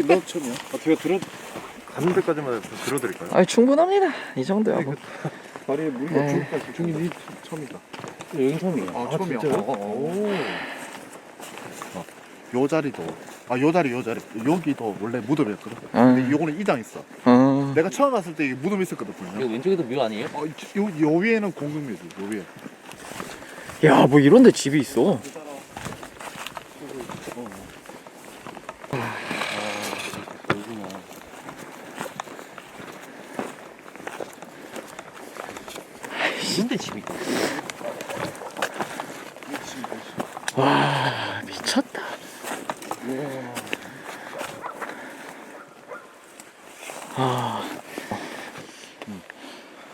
너 처음이야? 제가 가는 데까지만 들어드릴까요? 아니 충분합니다. 이 정도야 뭐. 다리에 물이 없으니까 중이 처음이다. 여기 처음이에요. 아, 처음이야. 진짜요? 오. 요 자리도 요 자리 여기도 원래 무덤이었거든. 근데 요거는 이장 있어. 내가 처음 왔을 때 이게 무덤 있었거든. 이거 왼쪽에도 묘 아니에요? 요 위에는 공금묘지. 요 위에. 야, 뭐 이런데 집이 있어. 이런데 집이 있다. 와, 미쳤다.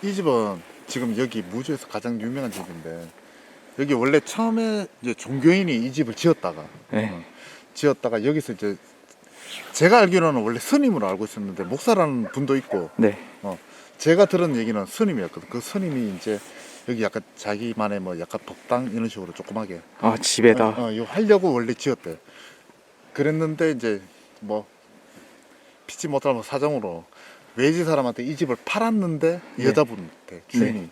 이 집은 지금 여기 무주에서 가장 유명한 집인데 여기 원래 처음에 이제 종교인이 이 집을 지었다가 지었다가 여기서 이제 제가 알기로는 원래 스님으로 알고 있었는데 목사라는 분도 있고 네. 제가 들은 얘기는 스님이었거든. 그 스님이 이제 여기 약간 자기만의 뭐 약간 법당 이런 식으로 조그맣게 아, 집에다. 요 하려고 원래 지었대. 그랬는데 이제 뭐 피치 못할 사정으로 외지 사람한테 이 집을 팔았는데 네. 여자분한테 주인이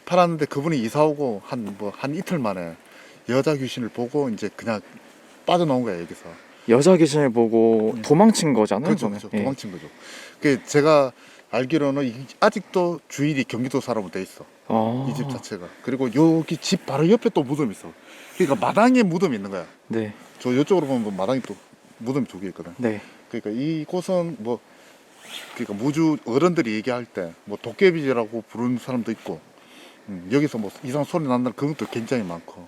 팔았는데 그분이 이사 오고 한 이틀 만에 여자 귀신을 보고 이제 그냥 빠져나온 거야 여기서. 여자 귀신을 보고 도망친 거잖아요. 그렇죠, 이거는. 그렇죠. 도망친 거죠. 그 제가 알기로는 아직도 주인이 경기도 사람으로 돼 있어. 이 집 자체가. 그리고 여기 집 바로 옆에 또 무덤이 있어. 그러니까 마당에 무덤이 있는 거야. 네. 저 이쪽으로 보면 마당이 또 무덤이 두 개 있거든. 네. 그러니까 이곳은 뭐 그러니까 무주 어른들이 얘기할 때 뭐 도깨비라고 부르는 사람도 있고 여기서 뭐 이상 소리 난다는 그것도 굉장히 많고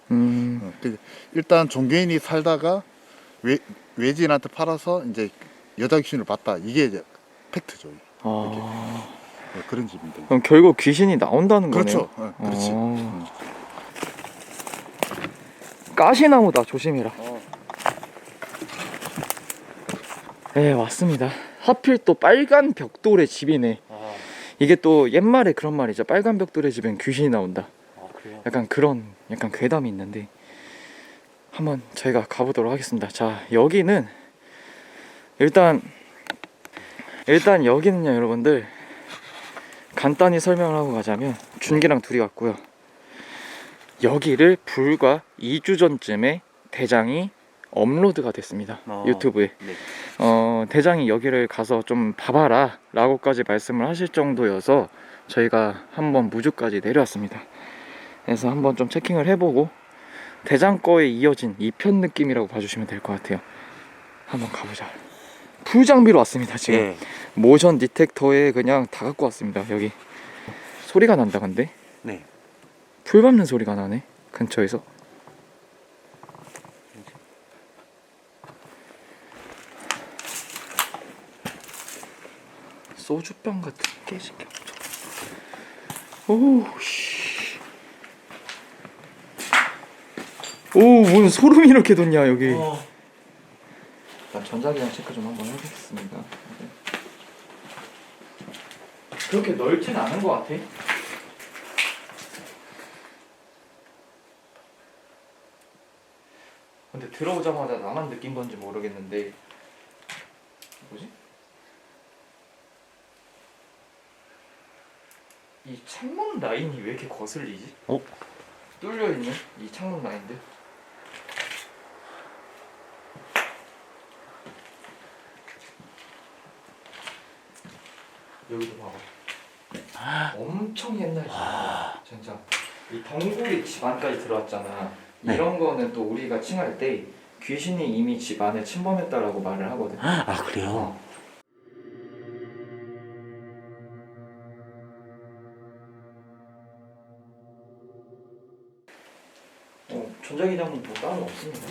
일단 종교인이 살다가 외지인한테 팔아서 이제 여자 귀신을 봤다 이게 이제 팩트죠. 네, 그런 집인데. 그럼 결국 귀신이 나온다는 그렇죠. 거네요. 그렇지. 가시나무다. 조심해라. 네, 왔습니다. 하필 또 빨간 벽돌의 집이네. 이게 또 옛말에 그런 말이죠. 빨간 벽돌의 집엔 귀신이 나온다. 그래요? 약간 그런 괴담이 있는데 한번 저희가 가보도록 하겠습니다. 자, 여기는 일단 여기는요, 여러분들 간단히 설명을 하고 가자면 준기랑 둘이 왔고요. 여기를 불과 2주 전쯤에 대장이 업로드가 됐습니다. 유튜브에. 네. 대장이 여기를 가서 좀 봐봐라 라고까지 말씀을 하실 정도여서 저희가 한번 무주까지 내려왔습니다. 그래서 한번 좀 체킹을 해보고 대장 거에 이어진 2편 느낌이라고 봐주시면 될 것 같아요. 한번 가보자. 풀 장비로 왔습니다. 지금 네. 모션 디텍터에 그냥 다 갖고 왔습니다. 여기 소리가 난다. 근데 네. 풀 밟는 소리가 나네 근처에서. 소주병 같은 깨진 게 엄청. 오씨. 오, 뭔 소름이 이렇게 돋냐 여기. 일단 전자기장 체크 좀 한번 해보겠습니다. 그렇게 넓진 않은 것 같아. 근데 들어오자마자 나만 느낀 건지 모르겠는데 뭐지? 이 창문 라인이 왜 이렇게 거슬리지? 뚫려있는 이 창문 라인들. 여기도 봐봐. 엄청 옛날 집이야. 진짜 이 덩굴이 집 안까지 들어왔잖아. 네. 이런 거는 또 우리가 칭할 때 귀신이 이미 집 안에 침범했다라고 말을 하거든. 아, 그래요? 전자기장은 뭐 따로 없습니다.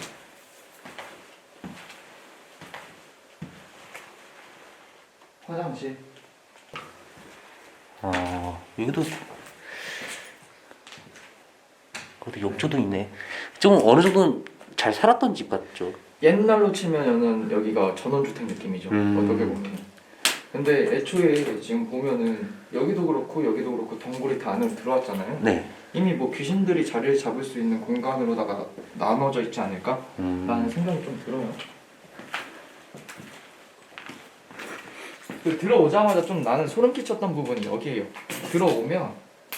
화장실. 여기도 그것도 욕조도 있네. 좀 어느 정도는 잘 살았던 집 같죠? 옛날로 치면은 여기가 전원주택 느낌이죠. 어떻게 보면. 근데 애초에 지금 보면은 여기도 그렇고 여기도 그렇고 덩굴이 다 안으로 들어왔잖아요. 네. 이미 뭐 귀신들이 자리를 잡을 수 있는 공간으로다가 나눠져 있지 않을까? 라는 생각이 좀 들어요. 그 들어오자마자 좀 나는 소름 끼쳤던 부분이 여기에요. 들어오면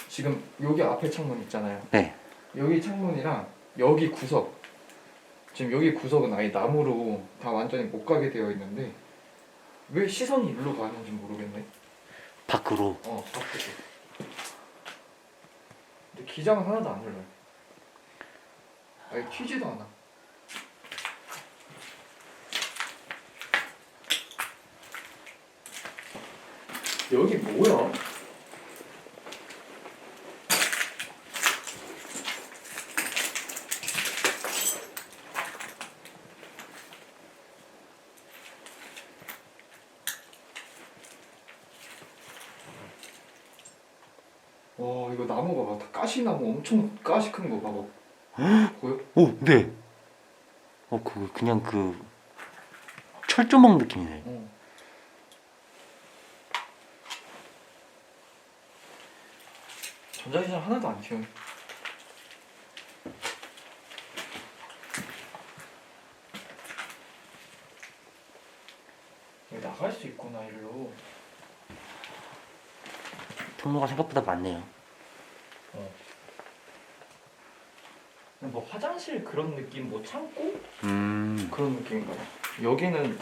지금 여기 앞에 창문 있잖아요. 네. 여기 창문이랑 여기 구석, 지금 여기 구석은 아예 나무로 다 완전히 못 가게 되어 있는데 왜 시선이 일로 가는지 모르겠네. 밖으로. 밖으로. 근데 기장은 하나도 안 올라요. 아예 튀지도 않아. 여기 뭐야? 와 이거 나무가 봐. 가시나무 엄청 가시 큰 거 봐봐. 보여? 오, 네. 그냥 그 철조망 느낌이네. 전자기장 하나도 안 튀어. 여기 나갈 수 있구나 일로. 통로가 생각보다 많네요. 뭐 화장실 그런 느낌, 뭐 창고 음. 그런 느낌인가 봐. 여기는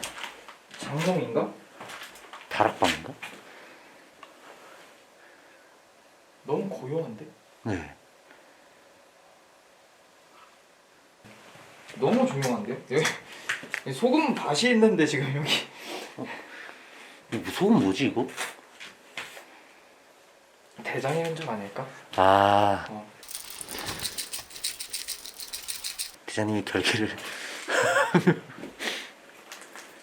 장롱인가? 다락방인가? 너무 고요한데? 네. 너무 조용한데? 여기 소금 밭이 있는데 지금 여기. 이거 소금 뭐지 이거? 대장의 흔적 아닐까? 아. 어. 기자님이 결계를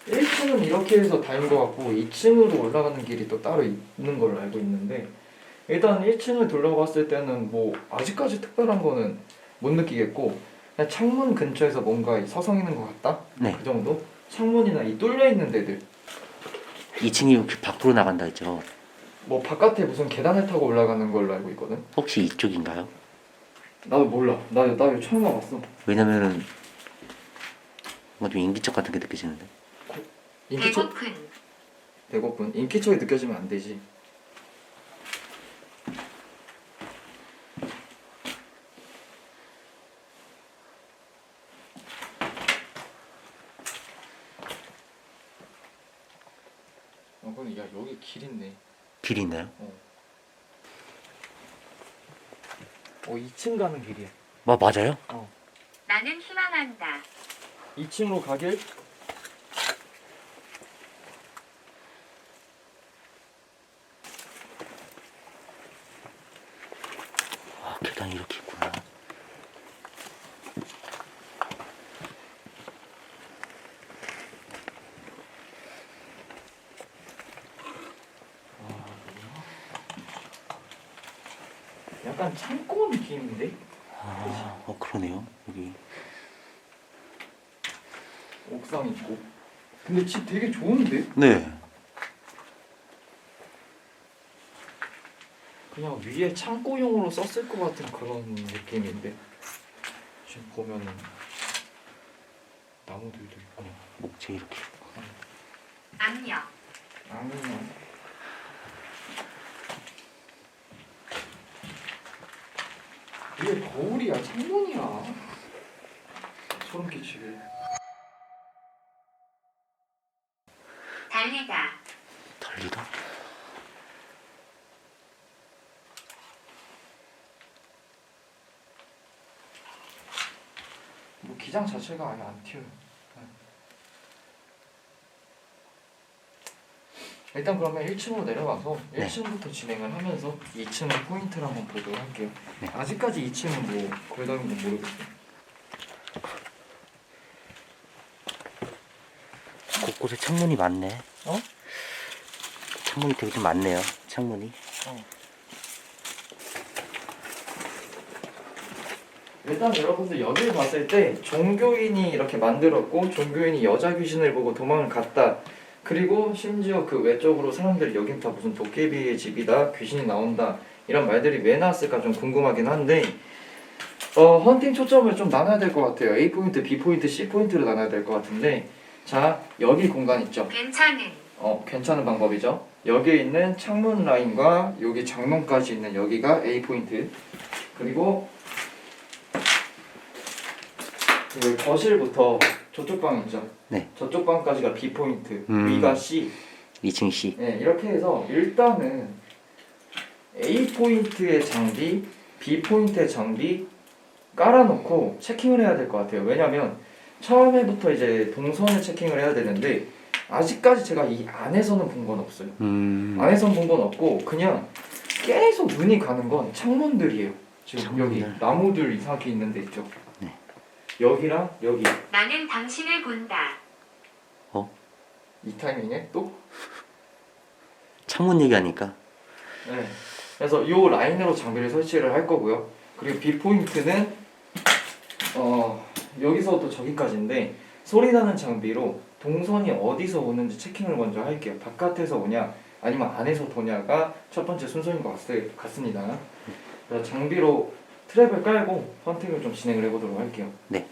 1층은 이렇게 해서 다닌 것 같고 2층으로 올라가는 길이 또 따로 있는 걸로 알고 있는데 일단 1층을 둘러봤을 때는 뭐 아직까지 특별한 거는 못 느끼겠고 그냥 창문 근처에서 뭔가 서성 있는 것 같다? 네. 그 정도? 창문이나 이 뚫려 있는 데들 2층이 이렇게 밖으로 나간다 했죠. 뭐 바깥에 무슨 계단을 타고 올라가는 걸로 알고 있거든? 혹시 이쪽인가요? 나도 몰라. 나 이거 처음 와봤어. 왜냐면은 뭔가 좀 인기척 같은 게 느껴지는데. 인기척? 배고픈? 인기척이 느껴지면 안 되지. 근데 야 여기 길 있네. 길이 있나요? 2층 가는 길이야. 맞아요? 나는 희망한다. 2층으로 가길? 아, 계단이 이렇게 있구나. 약간 창고 느낌인데? 그러네요. 여기. 옥상 있고. 근데 집 되게 좋은데? 네. 그냥 위에 창고용으로 썼을 것 같은 그런 느낌인데 지금 보면은 나무들도 있고 목재 이렇게 있고. 압력. 아니면 위에 거울이야 창문이야 소름 끼치게. 달리다. 달리다? 뭐 기장 자체가 아예 안 튀어요. 일단 그러면 1층으로 내려가서 네. 1층부터 진행을 하면서 2층의 포인트를 한번 보도록 할게요. 네. 아직까지 2층은 뭐 골담인지 모르겠어요. 곳곳에 창문이 많네. 어? 창문이 되게 좀 많네요. 창문이. 일단 여러분들 여기를 봤을 때 종교인이 이렇게 만들었고 종교인이 여자 귀신을 보고 도망을 갔다. 그리고 심지어 그 외적으로 사람들이 여긴 다 무슨 도깨비의 집이다, 귀신이 나온다 이런 말들이 왜 나왔을까 좀 궁금하긴 한데 헌팅 초점을 좀 나눠야 될 것 같아요. A 포인트, B 포인트, C 포인트로 나눠야 될 것 같은데 자 여기 공간 있죠. 괜찮은. 괜찮은 방법이죠. 여기에 있는 창문 라인과 여기 장롱까지 있는 여기가 A 포인트. 그리고 그 거실부터 저쪽 방 있죠. 네. 저쪽 방까지가 B 포인트, 음. 위가 C. 2층 C. 네, 이렇게 해서 일단은 A 포인트의 장비, B 포인트의 장비 깔아놓고 체킹을 해야 될 것 같아요. 왜냐면 처음에부터 이제 동선을 체킹을 해야 되는데 아직까지 제가 이 안에서는 본 건 없어요. 안에선 본 건 없고 그냥 계속 눈이 가는 건 창문들이에요. 지금 창문들. 여기 나무들 이상하게 있는 데 있죠. 네. 여기랑 여기 나는 당신을 본다. 이 타이밍에 또 창문 얘기하니까. 네. 그래서 이 라인으로 장비를 설치를 할 거고요. 그리고 B 포인트는 여기서부터 저기까지인데 소리 나는 장비로 동선이 어디서 오는지 체킹을 먼저 할게요. 바깥에서 오냐 아니면 안에서 보냐가 첫 번째 순서인 것 같습니다. 그래서 장비로 트랩을 깔고 선택을 좀 진행을 해보도록 할게요. 네.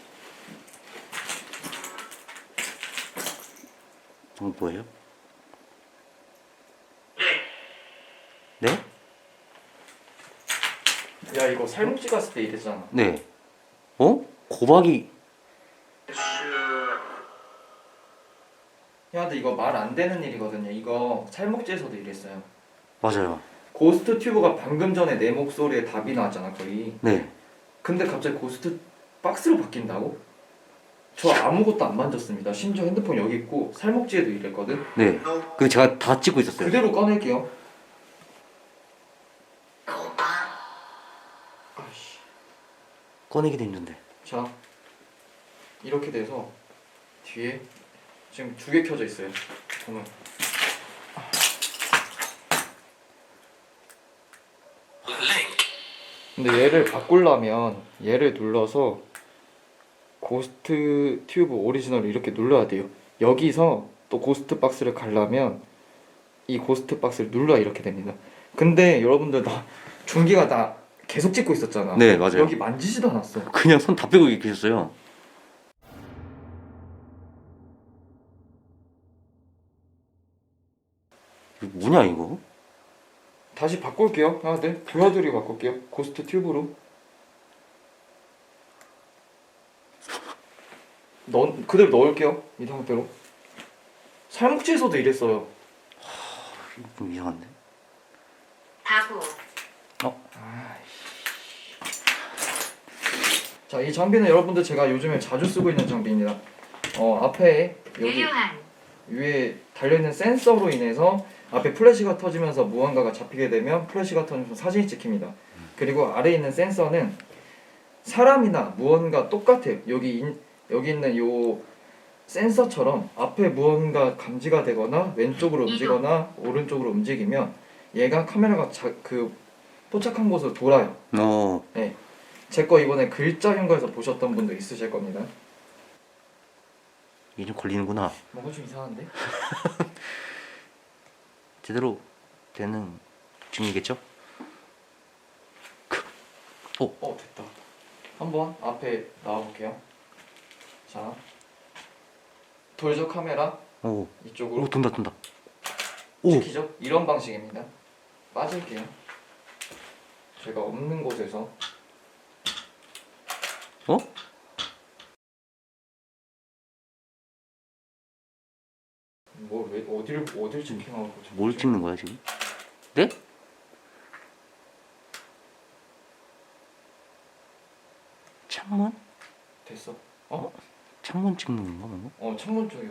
뭐예요? 네? 야 이거 살목지 갔을 때 이랬잖아. 네. 고박이. 야 근데 이거 말 안 되는 일이거든요. 이거 살목지에서도 이랬어요. 맞아요. 고스트 튜브가 방금 전에 내 목소리에 답이 나왔잖아 거의. 네. 근데 갑자기 고스트 박스로 바뀐다고? 저 아무것도 안 만졌습니다. 심지어 핸드폰 여기 있고 살목지에도 이랬거든. 네. 그 제가 다 찍고 있었어요. 그대로 꺼낼게요. 아이씨. 꺼내기도 힘든데. 자 이렇게 돼서 뒤에 지금 두 개 켜져 있어요. 보면 근데 얘를 바꾸려면 얘를 눌러서 고스트 튜브 오리지널을 이렇게 눌러야 돼요. 여기서 또 고스트 박스를 가려면 이 고스트 박스를 눌러야 이렇게 됩니다. 근데 여러분들 나 중기가 나 계속 찍고 있었잖아. 네, 맞아요. 여기 만지지도 않았어. 그냥 손 다 빼고 계셨어요. 이거 뭐냐 이거? 다시 바꿀게요. 하나 둘 보여드리고 바꿀게요. 고스트 튜브로. 그대로 넣을게요. 이 상태로. 살목지에서도 이랬어요. 이거 좀 이상한데? 바보. 자, 이 장비는 여러분들 제가 요즘에 자주 쓰고 있는 장비입니다. 앞에 여기 유효한. 위에 달려있는 센서로 인해서 앞에 플래시가 터지면서 무언가가 잡히게 되면 플래시가 터지면서 사진이 찍힙니다. 그리고 아래에 있는 센서는 사람이나 무언가 똑같아요. 여기 있는 요 센서처럼 앞에 무언가 감지가 되거나 왼쪽으로 움직이거나 오른쪽으로 움직이면 얘가 카메라가 그 포착한 곳으로 돌아요. 네. 제 거 이번에 글자 현거에서 보셨던 분도 있으실 겁니다. 이게 좀 걸리는구나. 뭔가 좀 이상한데? 제대로 되는 중이겠죠? 됐다. 한번 앞에 나와볼게요. 자, 돌죠 카메라 오, 이쪽으로 돈다. 오, 찍히죠? 이런 방식입니다. 빠질게요. 제가 없는 곳에서 왜 어딜 체킹하고 뭘 찍는 거야 지금? 네? 창문? 됐어. 창문 찍는 건가 뭔가? 창문 쪽이요.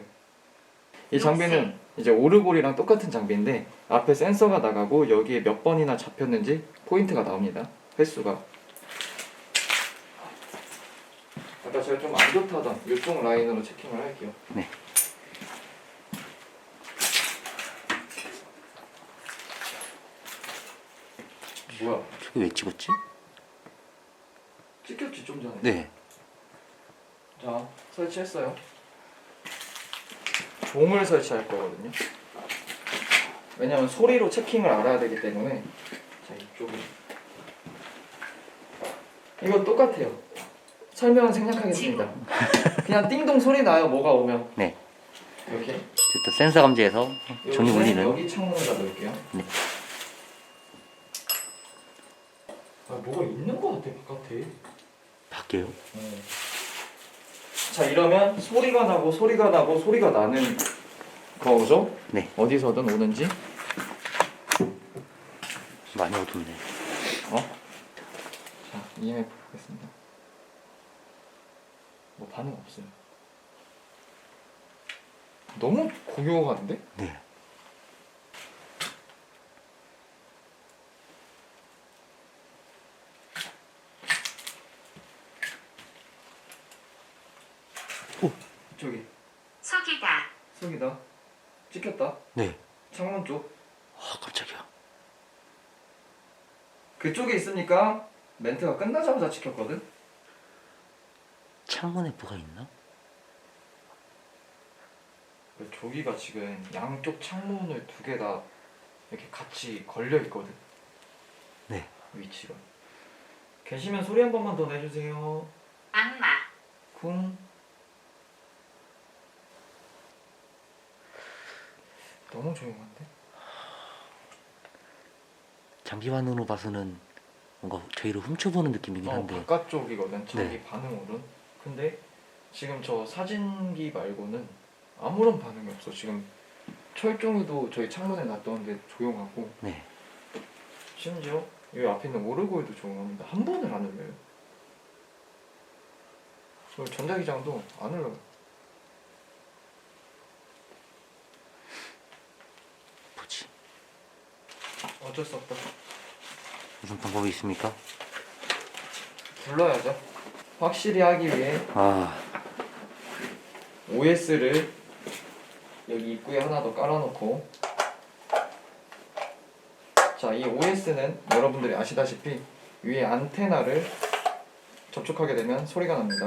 이 장비는 이제 오르골이랑 똑같은 장비인데 앞에 센서가 나가고 여기에 몇 번이나 잡혔는지 포인트가 나옵니다. 횟수가. 아까 제가 좀 안 좋다던 이쪽 라인으로 체킹을 할게요. 네. 뭐야? 저게 왜 찍었지? 찍혔지 좀 전에. 네. 자, 설치했어요. 종을 설치할 거거든요. 왜냐면 소리로 체킹을 알아야 되기 때문에. 자, 이쪽에. 이거 똑같아요. 설명은 생략하겠습니다. 그냥 띵동 소리 나요. 뭐가 오면. 네. 이렇게. 어쨌든 센서 감지해서 종이 울리는. 여기 창문을 닫을게요. 네. 아, 뭐가 있는 거 같아 바깥에. 밖에요? 자, 이러면 소리가 나고 소리가 나고 소리가 나는 거죠? 네. 어디서든 오는지. 많이 어둡네. 어? 자, EMF 보겠습니다. 뭐 반응 없어요. 너무 고요한데? 네. 저기 속이다. 속이다. 찍혔다. 네. 창문 쪽. 아 깜짝이야. 그쪽에 있으니까 멘트가 끝나자마자 찍혔거든. 창문에 뭐가 있나? 저기가 지금 양쪽 창문을 두 개 다 이렇게 같이 걸려 있거든. 네. 위치가. 계시면 소리 한 번만 더 내주세요. 악마. 쿵. 너무 조용한데? 장비반응으로 봐서는 뭔가 저희를 훔쳐보는 느낌이긴 한데. 바깥쪽이거든. 저기 네. 반응으로는. 근데 지금 저 사진기 말고는 아무런 반응이 없어. 지금 철종이도 저희 창문에 놨던데 조용하고, 네. 심지어 여기 앞에 있는 오르골도 조용합니다. 한 번을 안 울려요. 그리고 전자기장도 안 울려요. 뭐지? 어쩔 수 없다. 무슨 방법이 있습니까? 불러야죠. 확실히 하기 위해 아 OS를 여기 입구에 하나 더 깔아놓고, 자, 이 OS는 여러분들이 아시다시피 위에 안테나를 접촉하게 되면 소리가 납니다.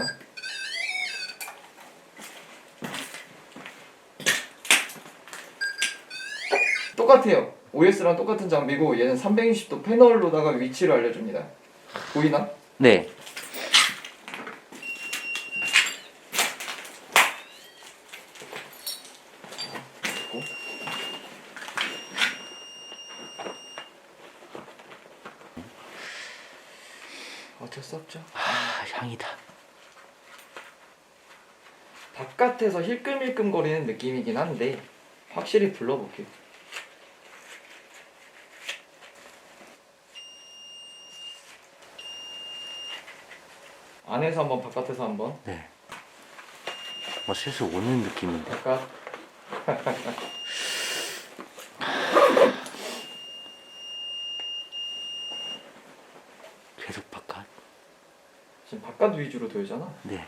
똑같아요. OS랑 똑같은 장비고 얘는 360도 패널로다가 위치를 알려줍니다. 보이나? 네. 어쩔 수 없죠. 아 향이다. 바깥에서 힐끔힐끔거리는 느낌이긴 한데 확실히 불러볼게요. 안에서 한번 바깥에서 한번. 네. 뭐 슬슬 오는 느낌인데. 바깥. 계속 바깥. 지금 바깥 위주로 돌잖아. 네.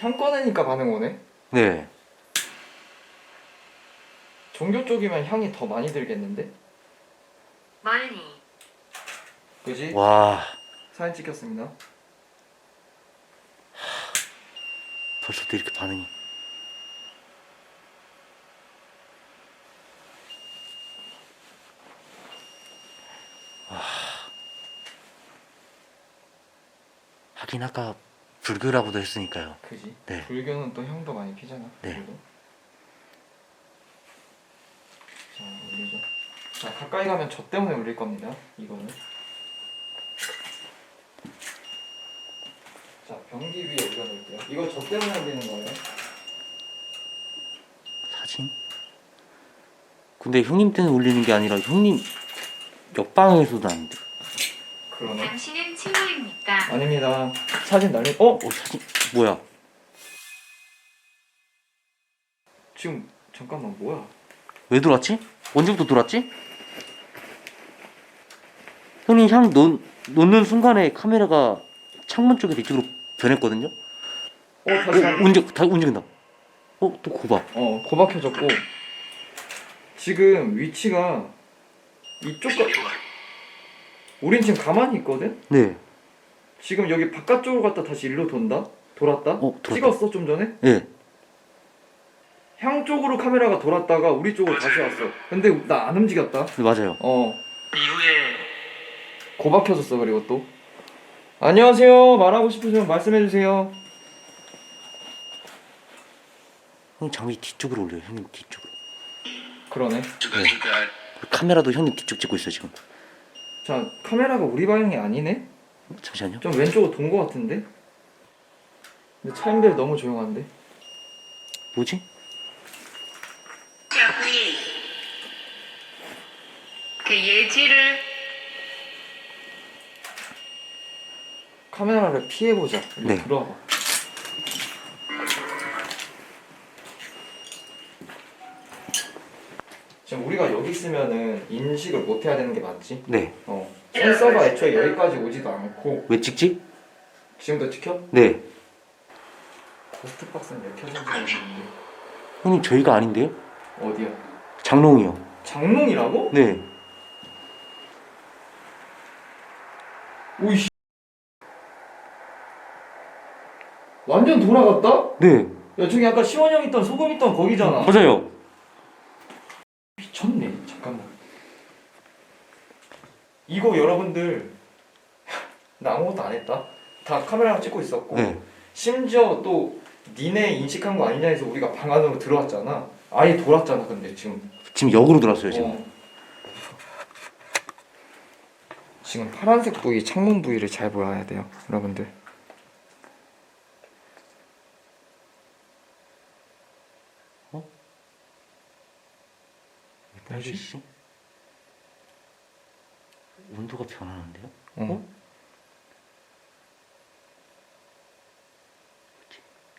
향 꺼내니까 반응 오네. 네. 종교 쪽이면 향이 더 많이 들겠는데? 멀리. 그지? 와 사진 찍혔습니다. 벌써부터 이렇게 반응이. 하긴 아까 불교라고도 했으니까요. 그지? 네. 불교는 또 향도 많이 피잖아. 네. 불교도. 자, 올리죠. 자, 가까이 가면 저 때문에 울릴 겁니다. 이거는. 자, 변기 위에 올려놓을게요. 이거 저 때문에 울리는 거예요. 사진? 근데 형님 때는 울리는 게 아니라 형님 옆방에서도 안 돼. 그러네. 당신은 친구입니까? 아닙니다. 사진 날리. 어? 사진 뭐야? 지금 잠깐만 뭐야? 왜 들어왔지? 언제부터 들어왔지? 형님 향 놓는 순간에 카메라가 창문 쪽에서 이쪽으로 변했거든요? 다시 한- 움직인다. 또 고봐. 고박해졌고 지금 위치가 이쪽까. 우린 지금 가만히 있거든. 네. 지금 여기 바깥쪽으로 갔다 다시 일로 돌았다. 돌았다. 찍었어 좀 전에. 네. 향 쪽으로 카메라가 돌았다가 우리 쪽으로 다시 왔어. 근데 나 안 움직였다. 네, 맞아요. 이후에 고박혀졌어. 그리고 또 안녕하세요. 말하고 싶으시면 말씀해 주세요. 형님 장비 뒤쪽으로 올려요. 형님 뒤쪽으로. 그러네. 카메라도 형님 뒤쪽 찍고 있어 지금. 자, 카메라가 우리 방향이 아니네? 잠시만요. 좀 왼쪽으로 돈 거 같은데? 근데 차인벨 너무 조용한데? 뭐지? 자, V. 그 예지를 카메라를 피해보자. 여기 네. 들어와봐. 지금 우리가 여기 있으면은 인식을 못 해야 되는 게 맞지? 네. 센서가 애초에 여기까지 오지도 않고. 왜 찍지? 지금도 찍혀? 네. 고스트박스는 왜 켜진지 모르겠는데. 형님 저희가 아닌데요? 어디야? 장롱이요. 장롱이라고? 네. 오이씨. 완전 돌아갔다? 네. 야, 저기 아까 시원 형 있던 소금 있던 거기잖아. 맞아요. 미쳤네. 잠깐만. 이거 여러분들 나 아무것도 안 했다. 다 카메라랑 찍고 있었고 네. 심지어 또 니네 인식한 거 아니냐 해서 우리가 방 안으로 들어왔잖아. 아예 돌았잖아. 근데 지금 지금 역으로 들어왔어요 지금. 지금 파란색 부위, 창문 부위를 잘 보아야 돼요, 여러분들. 뭐지? 온도가 변하는데요?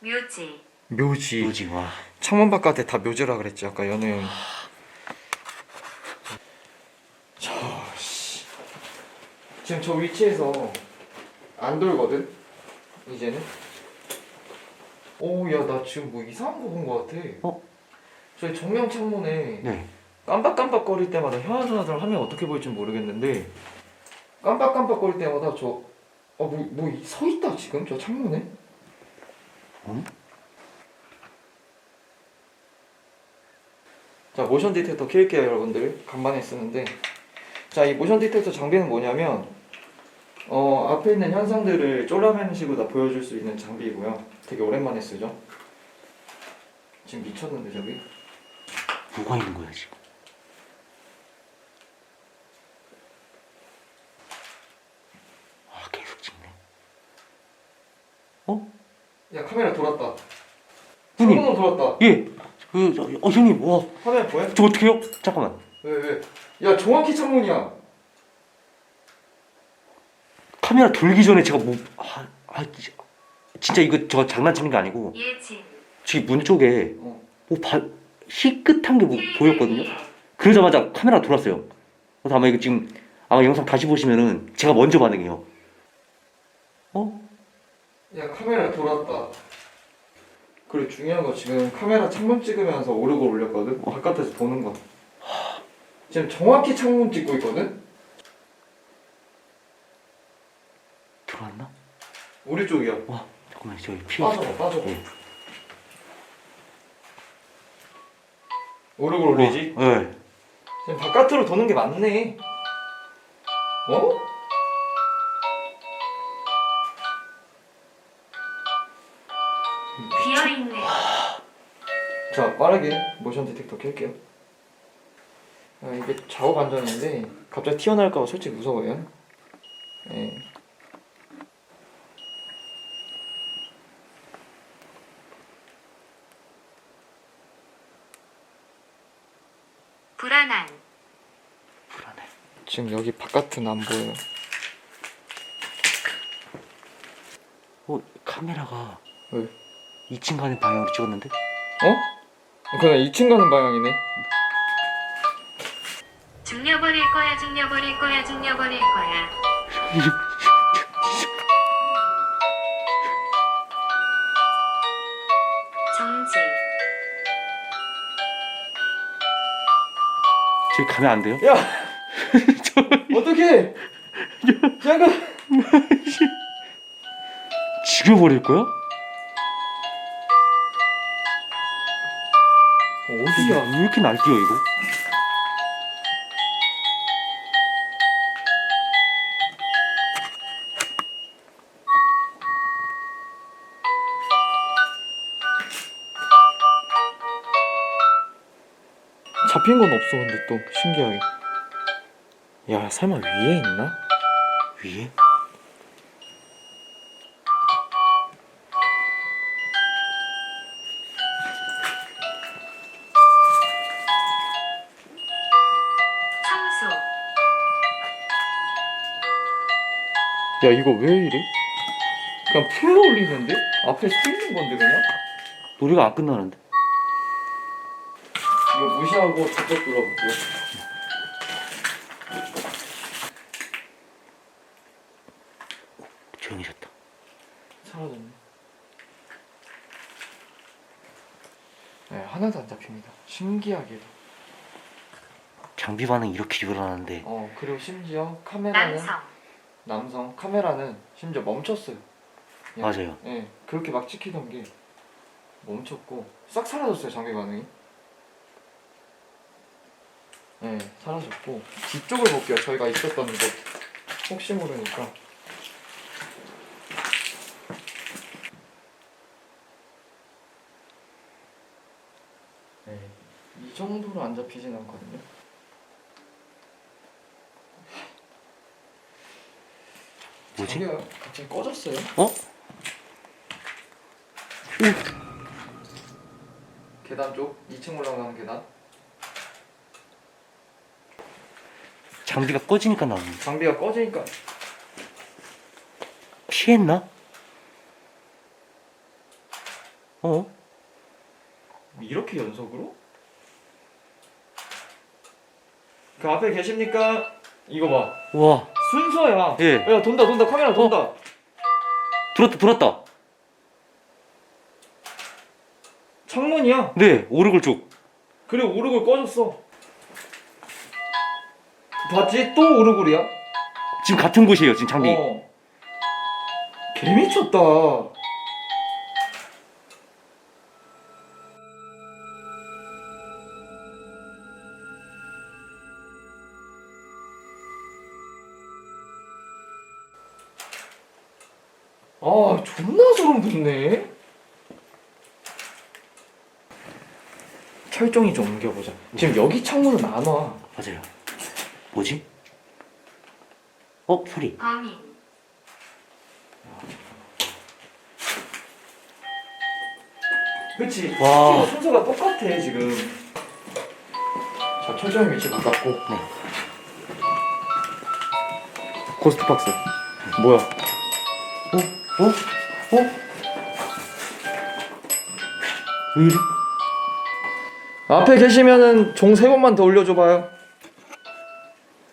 묘지. 묘지. 뭐지? 와. 창문 바깥에 다 묘지라 그랬지 아까 연우 형이. 지금 저 위치에서 안 돌거든? 이제는. 오, 야, 나 지금 뭐 이상한 거 본 거 같아. 저희 정면 창문에 네. 깜빡깜빡거릴 때마다 현아선화들 하면 어떻게 보일지 모르겠는데 깜빡깜빡거릴 때마다 뭐 서 있다 지금 저 창문에. 자, 모션 디텍터 킬게요 여러분들. 간만에 쓰는데, 자, 이 모션 디텍터 장비는 뭐냐면 앞에 있는 현상들을 쪼라맨식으로 다 보여줄 수 있는 장비이고요. 되게 오랜만에 쓰죠. 지금 미쳤는데 저기. 뭐가 있는 거야 지금? 아 계속 찍네. 야, 카메라 돌았다. 형님. 창문으로 돌았다. 예. 형님 와. 화면 보여? 저 어떡해요? 잠깐만. 왜? 야, 정확히 창문이야. 카메라 돌기 전에 제가 진짜 이거 저 장난치는 게 아니고 예진. 저기 문 쪽에 어. 희끗한 게 보였거든요. 그러자마자 카메라 돌았어요. 그래서 아마 이거 지금 아마 영상 다시 보시면은 제가 먼저 반응해요. 야, 카메라 돌았다. 그리고 중요한 거 지금 카메라 창문 찍으면서 오르고 올렸거든. 바깥에서 도는 거. 지금 정확히 창문 찍고 있거든. 들어왔나? 우리 쪽이야. 와 잠깐만 저기 피어. 빠져. 예. 오르고 올리지. 네. 지금 바깥으로 도는 게 맞네. 비어있네. 자, 빠르게 모션 디텍터 켤게요. 이게 좌우 반전인데 갑자기 튀어나올까 봐 솔직히 무서워요. 예. 불안한. 불안해. 지금 여기 바깥은 안 보여요. 카메라가 왜? 2층 가는 방향으로 찍었는데? 그냥 2층 가는 방향이네. 죽여버릴 거야. 정지. 저기 가면 안 돼요? 야! 어떡해! 잠깐! 죽여버릴 거야? 어디야? 왜 이렇게 날뛰어 이거? 잡힌 건 없어. 근데 또 신기하게. 야, 설마 위에 있나? 위에? 청소. 야, 이거 왜 이래? 그냥 풀로 올리는데? 앞에 서 있는 건데 그냥? 노래가 안 끝나는데. 이거 무시하고 저쪽 눌러볼게요. 조용해졌다. 사라졌네. 네, 하나도 안 잡힙니다. 신기하게도. 장비 반응 이렇게 일어나는데 그리고 심지어 카메라는 남성. 남성 카메라는 심지어 멈췄어요. 그냥, 맞아요. 예, 그렇게 막 찍히던 게 멈췄고 싹 사라졌어요. 장비 반응이. 네, 사라졌고 뒤쪽을 볼게요. 저희가 있었던 곳 혹시 모르니까. 네, 이 정도로 안 잡히진 않거든요. 뭐지? 자기가 갑자기 꺼졌어요. 어? 계단 쪽 2층 올라가는 계단. 장비가 꺼지니까 나오네. 장비가 꺼지니까. 피했나? 어? 이렇게 연속으로? 그 앞에 계십니까? 이거 봐. 와, 순서야. 예. 야, 돈다 카메라 돈다. 들었다. 창문이야. 네, 오르골 쪽. 그리고 오르골 꺼졌어. 봤지? 또 오르골이야. 지금 같은 곳이에요, 지금 장비. 개 미쳤다. 아, 존나 소름 돋네. 철종이 좀 옮겨보자. 지금 여기 창문은 안 와. 맞아요. 뭐지? 소리. 범인. 그치? 와. 순서가 똑같아 지금. 자, 철저히 위치 바꿨고. 네. 고스트박스. 뭐야? 왜 이래? 앞에 계시면은 종 3번만 더 올려줘봐요.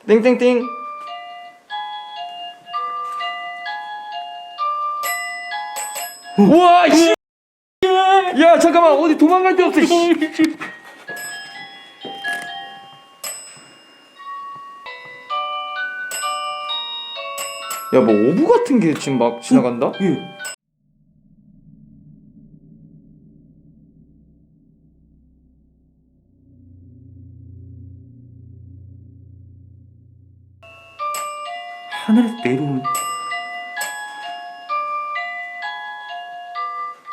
띵띵띵. 우와 씨. 야 잠깐만 어디 도망갈 데 없어. 씨. 야 뭐 오브 같은 게 지금 막 지나간다? 예. 하늘에서 내려오는.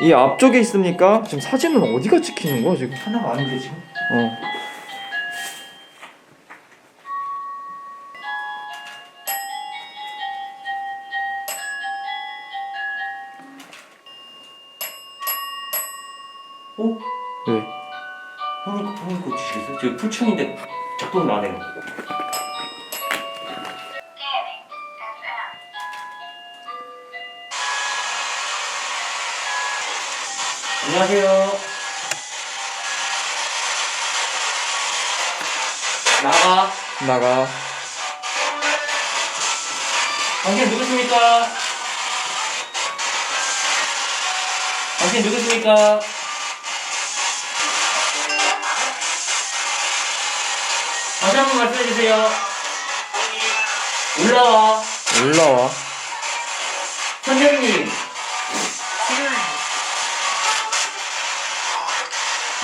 이 앞쪽에 있습니까? 지금 사진은 어디가 찍히는 거야 지금? 하나가 아닌데 지금? 네. 형님 거 주시겠어요? 저 풀충인데 작동을 안 해요. 안녕하세요. 나가. 당신 누구십니까? 당신 누구십니까? 다시 한 번 말씀해 주세요. 올라와. 선생님,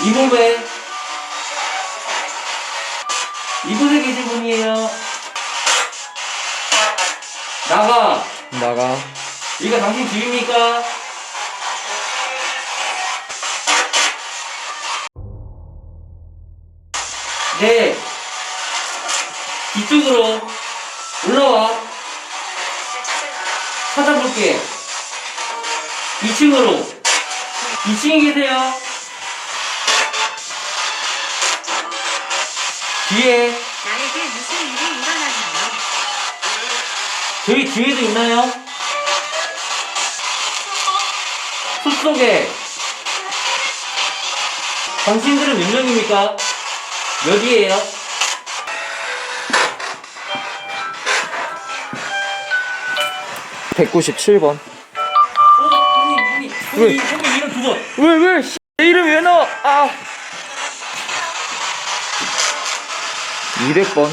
이곳에 이곳에 계신 분이에요. 나가. 여기가 당신 집입니까? 네. 이쪽으로 올라와. 찾아볼게. 2층으로. 2층에 계세요. 뒤에. 나에게 무슨 일이 일어나나요? 저희 뒤에도 있나요? 숲속에. 당신들은 몇 명입니까? 몇이에요? 197번. 형님 이름 두 번. 왜? 내 이름 왜 넣어? 아. 200번.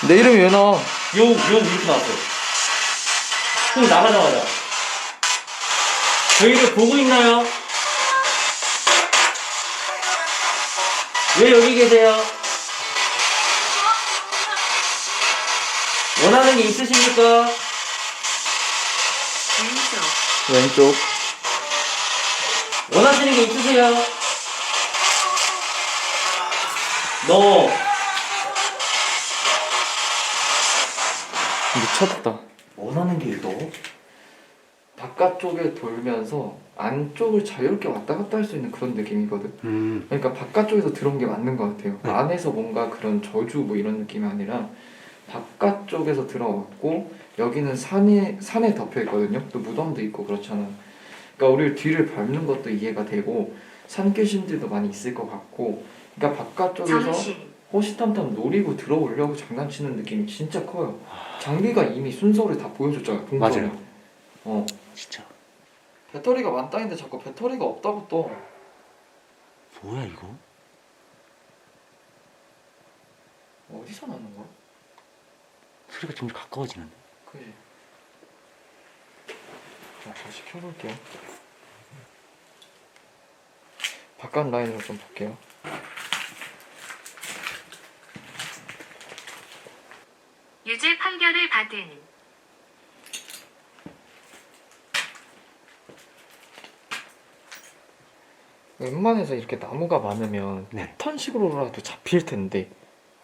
내 이름이 왜 나와? 요 이렇게 나왔어요. 형님 나가자마자. 저희를 보고 있나요? 왜 여기 계세요? 원하는 게 있으십니까? 왼쪽. 왼쪽. 원하시는 게 있으세요? 너 미쳤다. 원하는 게 너? 바깥쪽에 돌면서 안쪽을 자유롭게 왔다 갔다 할 수 있는 그런 느낌이거든. 그러니까 바깥쪽에서 들어온 게 맞는 것 같아요. 네. 안에서 뭔가 그런 저주 뭐 이런 느낌이 아니라 바깥쪽에서 들어왔고 여기는 산에 덮여 있거든요. 또 무덤도 있고 그렇잖아. 그러니까 우리 뒤를 밟는 것도 이해가 되고 산 귀신들도 많이 있을 것 같고. 그러니까 바깥쪽에서 잠시. 호시탐탐 노리고 들어오려고 장난치는 느낌이 진짜 커요. 장비가 이미 순서를 다 보여줬잖아요. 동선을. 맞아요. 진짜 배터리가 만땅인데 자꾸 배터리가 없다고 또. 뭐야 이거? 어디서 나는 거야? 소리가 점점 가까워지는데. 그지? 자, 다시 켜볼게요. 바깥 라인으로 좀 볼게요. 유죄 판결을 받은 웬만해서 이렇게 나무가 많으면 네. 패턴식으로라도 잡힐 텐데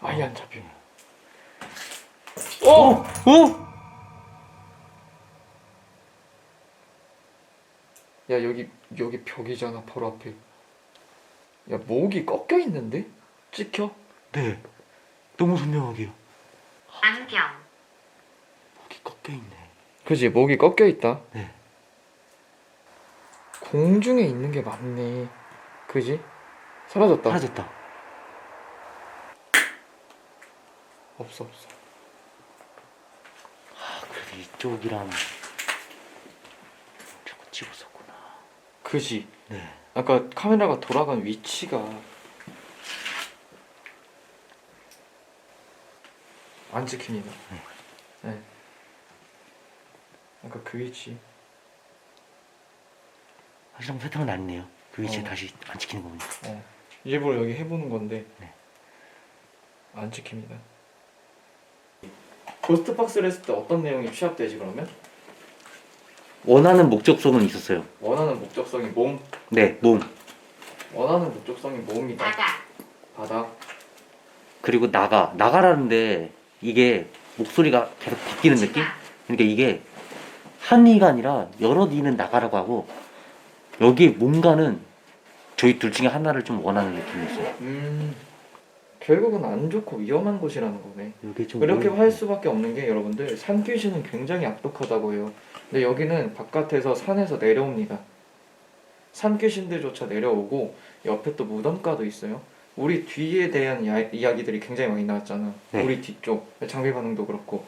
아예 안 잡혀. 어? 야 여기 벽이잖아 바로 앞에. 야 목이 꺾여 있는데? 찍혀? 네. 너무 선명하게요. 안경. 목이 꺾여 있네. 그지 목이 꺾여 있다. 네. 공중에 있는 게 맞네. 그지? 사라졌다. 사라졌다. 없어. 아, 그래도 이쪽이랑 자꾸 찍었었구나. 그지? 네. 아까 카메라가 돌아간 위치가 안 찍힙니다. 네. 아까 그 위치. 사실상 패턴은 아니네요. 그 위치에 어. 다시 안 찍히는 거군요. 일부러 여기 해보는 건데 네. 안 찍힙니다. 고스트박스를 했을 때 어떤 내용이 취합되지 그러면? 원하는 목적성은 있었어요. 원하는 목적성이 몸, 네, 몸. 원하는 목적성이 몸이다. 바다. 그리고 나가라는데 이게 목소리가 계속 바뀌는 느낌? 그러니까 이게 한 이가 아니라 여러 이는 나가라고 하고 여기 뭔가는 저희 둘 중에 하나를 좀 원하는 느낌이었어요. 결국은 안 좋고 위험한 곳이라는 거네. 이게 좀 그렇게 할 수밖에 없는 게 여러분들 산귀신은 굉장히 악독하다고 해요. 근데 여기는 바깥에서 산에서 내려옵니다. 산귀신들조차 내려오고 옆에 또 무덤가도 있어요. 우리 뒤에 대한 이야기들이 굉장히 많이 나왔잖아. 네. 우리 뒤쪽 장비 반응도 그렇고.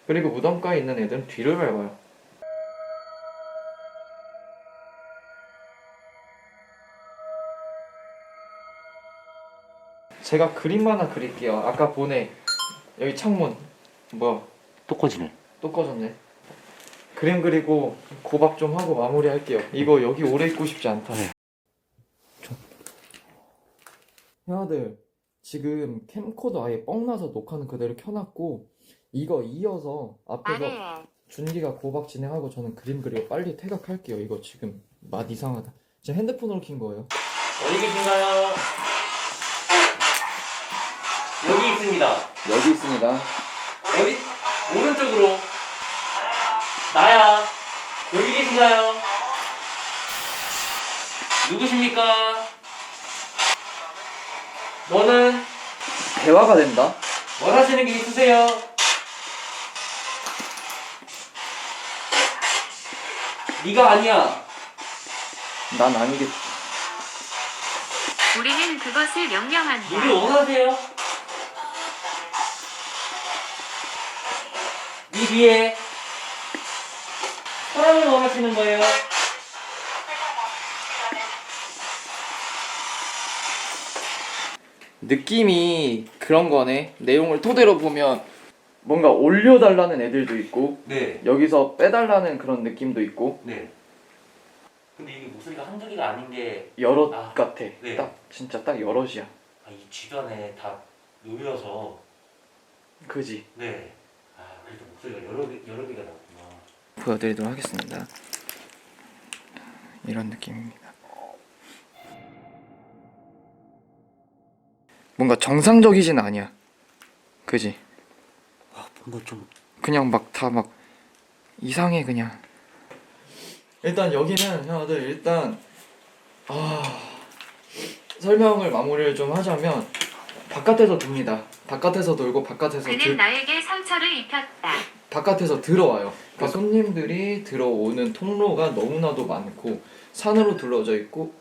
그리고 무덤가에 있는 애들은 뒤를 밟아요. 제가 그림 하나 그릴게요. 아까 보내 여기 창문 뭐야 또 꺼지네. 또 꺼졌네. 그림 그리고 고박 좀 하고 마무리할게요. 이거 여기 오래 있고 싶지 않다. 네. 형아들 지금 캠코더 아예 뻥나서 녹화는 그대로 켜놨고 이거 이어서 앞에서 준기가 고박 진행하고 저는 그림 그리고 빨리 퇴각할게요. 이거 지금 맛 이상하다. 지금 핸드폰으로 킨 거예요. 어디 계신가요? 있습니다. 여기 있습니다. 여기 오른쪽으로. 나야. 여기 계신가요? 누구십니까? 너는 대화가 된다. 원하시는 게 있으세요? 네가 아니야. 난 아니겠지. 우리는 그것을 명령한다. 누구 원하세요? 이 뒤에 사랑을 원하시는 거예요. 느낌이 그런 거네. 내용을 토대로 보면 뭔가 올려달라는 애들도 있고 네. 여기서 빼달라는 그런 느낌도 있고 네. 근데 이게 목소리가 한두 개가 아닌 게 여럿 아, 같아. 네. 딱 진짜 딱 여럿이야. 이 주변에 다 놓여서 그지? 네. 그래도 목소리가 여러 개가 나구나. 보여드리도록 하겠습니다. 이런 느낌입니다. 뭔가 정상적이진 아니야. 그지? 뭔가 좀 그냥 막 다 막 이상해 그냥. 일단 여기는 형아들 일단 설명을 마무리를 좀 하자면 바깥에서 돕니다. 바깥에서 돌고 그는 나에게 상처를 입혔다. 바깥에서 들어와요. 그러니까 손님들이 들어오는 통로가 너무나도 많고 산으로 둘러져 있고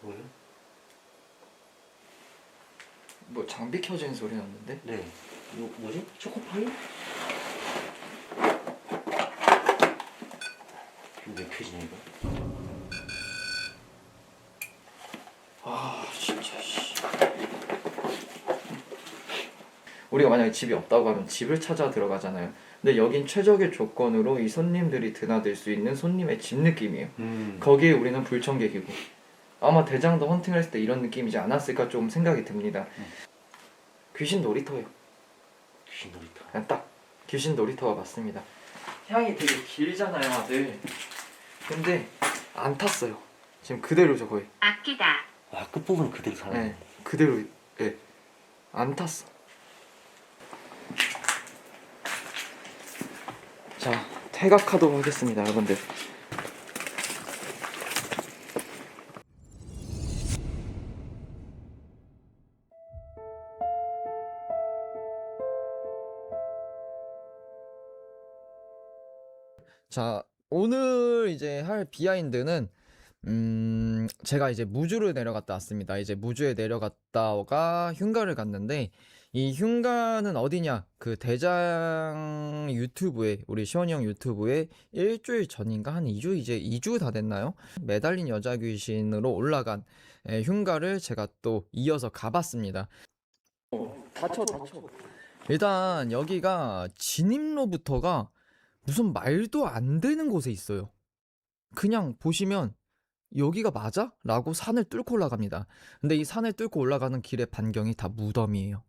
뭐요? 뭐 장비 켜진 소리 났는데? 네. 뭐지? 초코파이? 왜 켜지냐 이거? 진짜 씨. 우리가 만약에 집이 없다고 하면 집을 찾아 들어가잖아요. 근데 여긴 최적의 조건으로 이 손님들이 드나들 수 있는 손님의 집 느낌이에요. 거기에 우리는 불청객이고 아마 대장도 헌팅을 했을 때 이런 느낌이지 않았을까 좀 생각이 듭니다. 귀신 놀이터예요. 귀신 놀이터. 그냥 딱 귀신 놀이터가 맞습니다. 향이 되게 길잖아요, 아들. 근데 안 탔어요. 지금 그대로죠 거의. 아끼다. 끝부분 그대로 살아요. 네, 그대로. 예, 안 탔어. 자, 퇴각하도록 하겠습니다, 여러분들. 자, 오늘 이제 할 비하인드는 제가 이제 무주를 내려갔다 왔습니다. 이제 무주에 내려갔다가 흉가를 갔는데 이 흉가는 어디냐? 그 대장 유튜브에 우리 시원이 형 유튜브에 일주일 전인가 한 2주 이제 2주 다 됐나요? 매달린 여자 귀신으로 올라간 흉가를 제가 또 이어서 가봤습니다. 다쳐. 일단 여기가 진입로부터가 무슨 말도 안 되는 곳에 있어요. 그냥 보시면 여기가 맞아? 라고 산을 뚫고 올라갑니다. 근데 이 산을 뚫고 올라가는 길의 반경이 다 무덤이에요.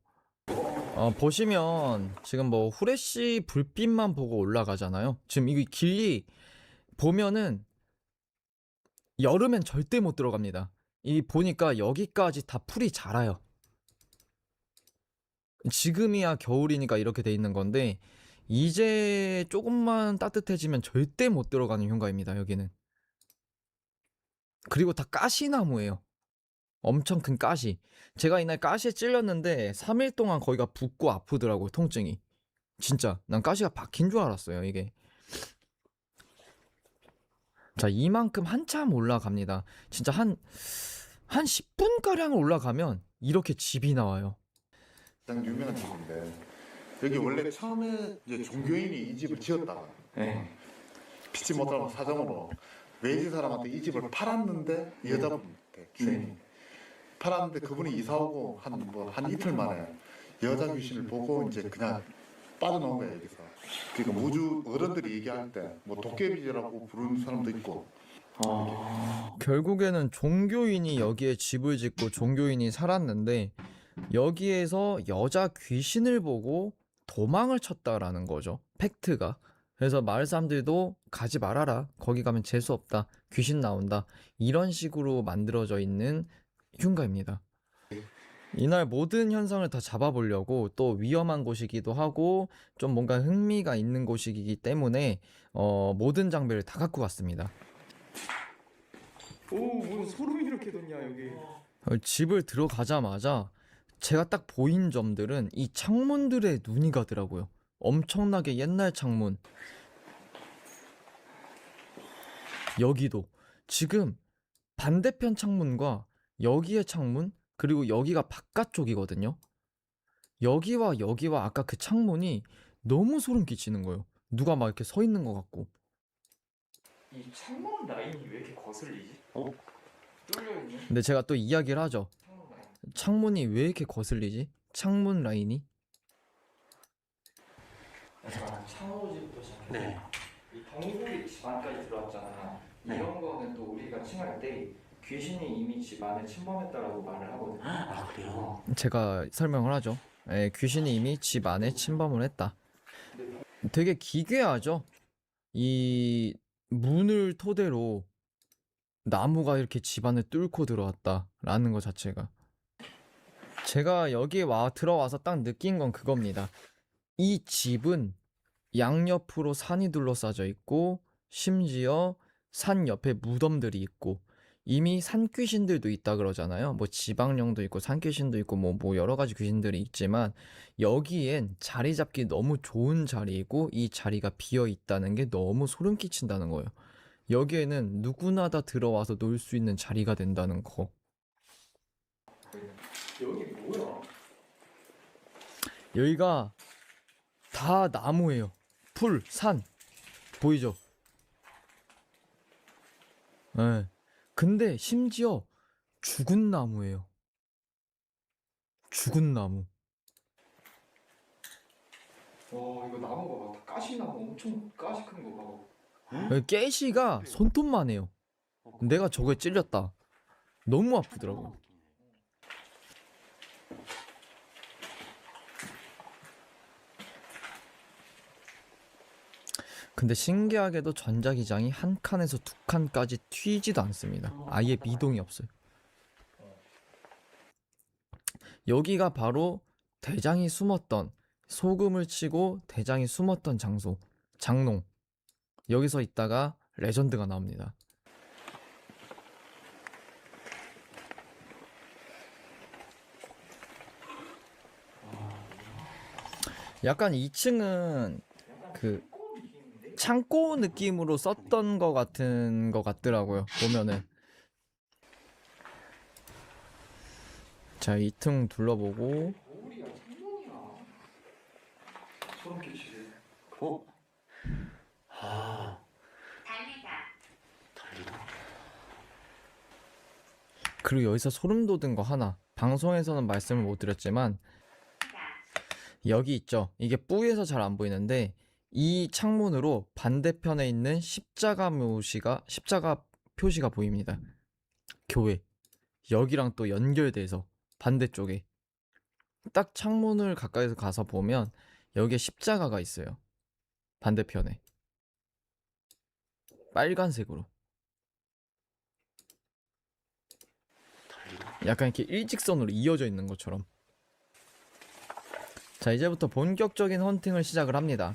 보시면 지금 뭐 후레쉬 불빛만 보고 올라가잖아요. 지금 이 길이 보면은 여름엔 절대 못 들어갑니다. 이 보니까 여기까지 다 풀이 자라요. 지금이야 겨울이니까 이렇게 돼 있는 건데 이제 조금만 따뜻해지면 절대 못 들어가는 흉가입니다. 여기는. 그리고 다 가시나무예요. 엄청 큰 가시. 제가 이날 가시에 찔렸는데 3일 동안 거기가 붓고 아프더라고요. 통증이. 진짜 난 가시가 박힌 줄 알았어요. 이게. 자, 이만큼 한참 올라갑니다. 진짜 한 10분가량 올라가면 이렇게 집이 나와요. 가장 유명한 집인데 여기 원래 처음에 이제 종교인이 이 집을 지었다가 피치 못하는 사정으로 외지 사람한테 이 집을 팔았는데 이 여자분한테 주인이 팔았는데 그분이 이사 오고 한 이틀 만에 여자 귀신을 보고 이제 그냥 빠져나온 거예요 여기서. 그러니까 무주 어른들이 얘기할 때 뭐 도깨비라고 부르는 사람도 있고. 결국에는 종교인이 여기에 집을 짓고 종교인이 살았는데 여기에서 여자 귀신을 보고 도망을 쳤다라는 거죠. 팩트가. 그래서 마을 사람들도 가지 말아라. 거기 가면 재수 없다. 귀신 나온다. 이런 식으로 만들어져 있는 흉가입니다. 이날 모든 현상을 다 잡아보려고 또 위험한 곳이기도 하고 좀 뭔가 흥미가 있는 곳이기 때문에 모든 장비를 다 갖고 왔습니다. 오, 뭐 소름이 이렇게 돋냐 여기. 집을 들어가자마자 제가 딱 보인 점들은 이 창문들에 눈이 가더라고요. 엄청나게 옛날 창문. 여기도 지금 반대편 창문과 여기의 창문 그리고 여기가 바깥쪽이거든요. 여기와 여기와 아까 그 창문이 너무 소름 끼치는 거예요. 누가 막 이렇게 서 있는 것 같고. 이 창문 라인이 왜 이렇게 거슬리지? 뚫려있네. 근데 제가 또 이야기를 하죠. 창문이 왜 이렇게 거슬리지? 창문 라인이? 창호지부터 시작해서 네. 이 동굴이 집 안까지 들어왔잖아. 네. 이런 거는 또 우리가 칭할 때 귀신이 이미 집 안에 침범했다라고 말을 하거든요. 아, 그래요? 제가 설명을 하죠. 귀신이 이미 집 안에 침범을 했다. 되게 기괴하죠? 이 문을 토대로 나무가 이렇게 집 안에 뚫고 들어왔다라는 것 자체가. 제가 여기 들어와서 딱 느낀 건 그겁니다. 이 집은 양옆으로 산이 둘러싸져 있고 심지어 산 옆에 무덤들이 있고 이미 산귀신들도 있다 그러잖아요. 뭐 지방령도 있고 산귀신도 있고 뭐 여러 가지 귀신들이 있지만 여기엔 자리 잡기 너무 좋은 자리이고 이 자리가 비어 있다는 게 너무 소름 끼친다는 거예요. 여기에는 누구나 다 들어와서 놀 수 있는 자리가 된다는 거. 여기 뭐야? 여기가 다 나무예요. 풀, 산 보이죠? 네. 근데 심지어 죽은 나무예요. 죽은 나무. 이거 나무 봐봐. 가시나무 엄청 가시 큰 거 봐봐. 깨시가 손톱만 해요. 내가 저거에 찔렸다. 너무 아프더라고. 근데 신기하게도 전자기장이 한 칸에서 두 칸까지 튀지도 않습니다. 아예 미동이 없어요. 여기가 바로 대장이 숨었던, 소금을 치고 대장이 숨었던 장소, 장롱. 여기서 있다가 레전드가 나옵니다. 약간 2층은 그 창고 느낌으로 썼던 것 같은 것 같더라고요. 보면은. 자, 2층 둘러보고. 소름 끼치게. 달리다. 그리고 여기서 소름 돋은 거 하나. 방송에서는 말씀을 못 드렸지만 여기 있죠. 이게 뿌에서 잘 안 보이는데 이 창문으로 반대편에 있는 십자가 표시가 보입니다. 교회. 여기랑 또 연결돼서 반대쪽에 딱 창문을 가까이서 가서 보면 여기에 십자가가 있어요. 반대편에. 빨간색으로. 약간 이렇게 일직선으로 이어져 있는 것처럼. 자, 이제부터 본격적인 헌팅을 시작을 합니다.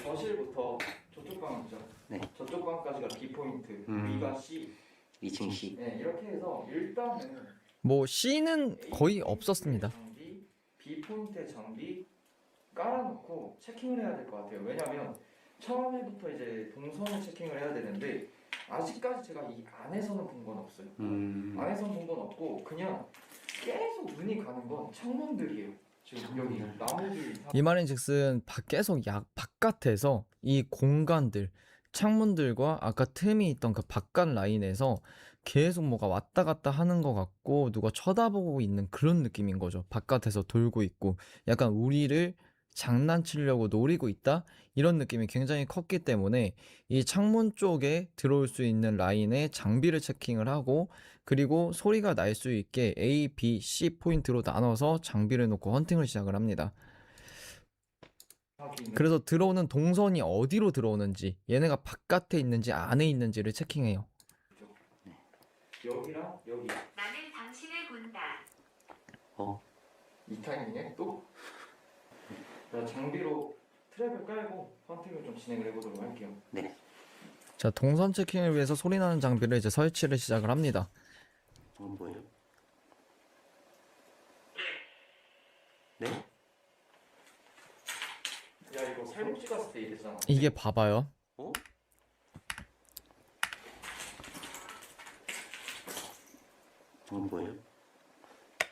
거실부터 저쪽 방이죠. 네. 저쪽 방까지가 B포인트, 위가 C. 2층 C. 네, 이렇게 해서 일단은 뭐 C는 거의 없었습니다. 장비, B포인트의 장비 깔아놓고 체킹을 해야 될 것 같아요. 왜냐면 처음에부터 이제 동선을 체킹을 해야 되는데 아직까지 제가 이 안에서는 본 건 없어요. 안에서는 본 건 없고 그냥 계속 눈이 가는 건 창문들이에요. 지금 여기 나무들. 이 말인즉슨 계속 바깥에서 이 공간들, 창문들과 아까 틈이 있던 그 바깥 라인에서 계속 뭐가 왔다 갔다 하는 것 같고 누가 쳐다보고 있는 그런 느낌인 거죠. 바깥에서 돌고 있고 약간 우리를 장난치려고 노리고 있다? 이런 느낌이 굉장히 컸기 때문에 이 창문 쪽에 들어올 수 있는 라인에 장비를 체킹을 하고 그리고 소리가 날 수 있게 A, B, C 포인트로 나눠서 장비를 놓고 헌팅을 시작을 합니다. 그래서 들어오는 동선이 어디로 들어오는지 얘네가 바깥에 있는지 안에 있는지를 체킹해요. 여기랑 여기. 나는 당신을 본다. 어? 이 타이밍에 또? 자, 장비로 트랩을 깔고 헌팅을 좀 진행을 해보도록 할게요. 네. 자, 동선 체킹을 위해서 소리나는 장비를 이제 설치를 시작을 합니다. 뭐예요? 네? 야, 이거 살목지 갔을 때 이랬잖아. 이게 봐봐요. 어? 뭐예요?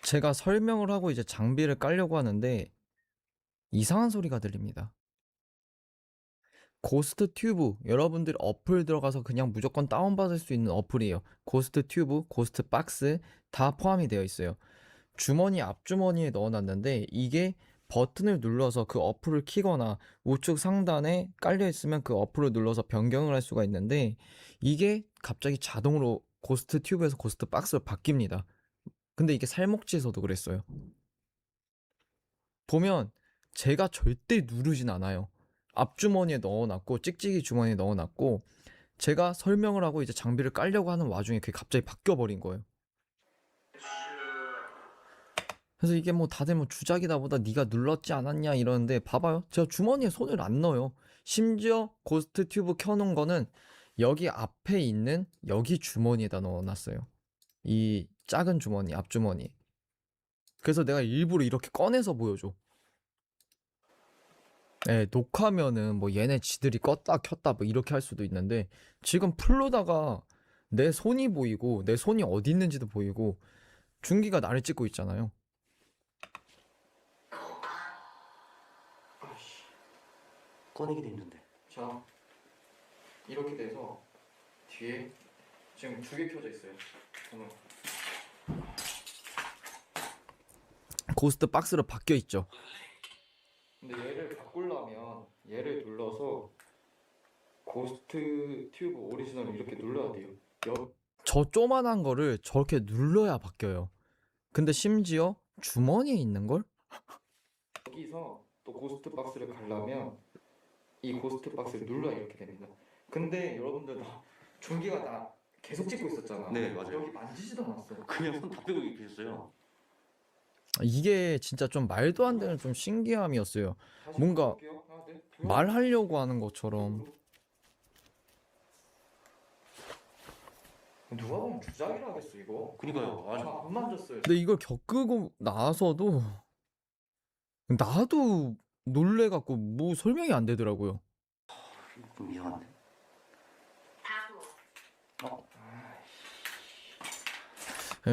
제가 설명을 하고 이제 장비를 깔려고 하는데 이상한 소리가 들립니다. 고스트 튜브, 여러분들 어플 들어가서 그냥 무조건 다운받을 수 있는 어플이에요. 고스트 튜브, 고스트 박스 다 포함이 되어 있어요. 주머니 앞주머니에 넣어놨는데 이게 버튼을 눌러서 그 어플을 키거나 우측 상단에 깔려 있으면 그 어플을 눌러서 변경을 할 수가 있는데 이게 갑자기 자동으로 고스트 튜브에서 고스트 박스로 바뀝니다. 근데 이게 살목지에서도 그랬어요. 보면 제가 절대 누르진 않아요. 앞주머니에 넣어놨고 찍찍이 주머니에 넣어놨고 제가 설명을 하고 이제 장비를 깔려고 하는 와중에 그게 갑자기 바뀌어버린 거예요. 그래서 이게 뭐 다들 뭐 주작이다 보다 네가 눌렀지 않았냐 이러는데 봐봐요. 제가 주머니에 손을 안 넣어요. 심지어 고스트 튜브 켜놓은 거는 여기 앞에 있는 여기 주머니에다 넣어놨어요. 이 작은 주머니, 앞주머니. 그래서 내가 일부러 이렇게 꺼내서 보여줘. 예, 녹화면은 뭐 얘네 지들이 껐다 켰다 뭐 이렇게 할 수도 있는데 지금 풀로다가 내 손이 보이고 내 손이 어디 있는지도 보이고 중기가 나를 찍고 있잖아요. 꺼내기도 힘든데. 자, 이렇게 돼서 뒤에 지금 두 개 켜져 있어요. 오늘 고스트 박스로 바뀌어 있죠. 근데 얘를 바꾸려면 얘를 눌러서 고스트 튜브 오리지널을 이렇게 눌러야 돼요. 저 조만한 거를 저렇게 눌러야 바뀌어요. 근데 심지어 주머니에 있는 걸? 여기서 또 고스트 박스를 가려면 이 고스트 박스를 눌러야 이렇게 됩니다. 근데 여러분들 종기가 나 계속 찍고 있었잖아. 네, 맞아요. 여기 만지지도 않았어. 그냥 손 다 빼고 계셨어요. 이게 진짜 좀 말도 안 되는 좀 신기함이었어요. 다시 뭔가 볼게요. 하나, 둘, 셋. 말하려고 하는 것처럼. 누가 보면 주작이라 하겠어 이거. 그니까요. 아주 안 만졌어요. 근데 이걸 겪고 나서도 나도 놀래갖고 뭐 설명이 안 되더라고요. 좀 이상한데. 바보.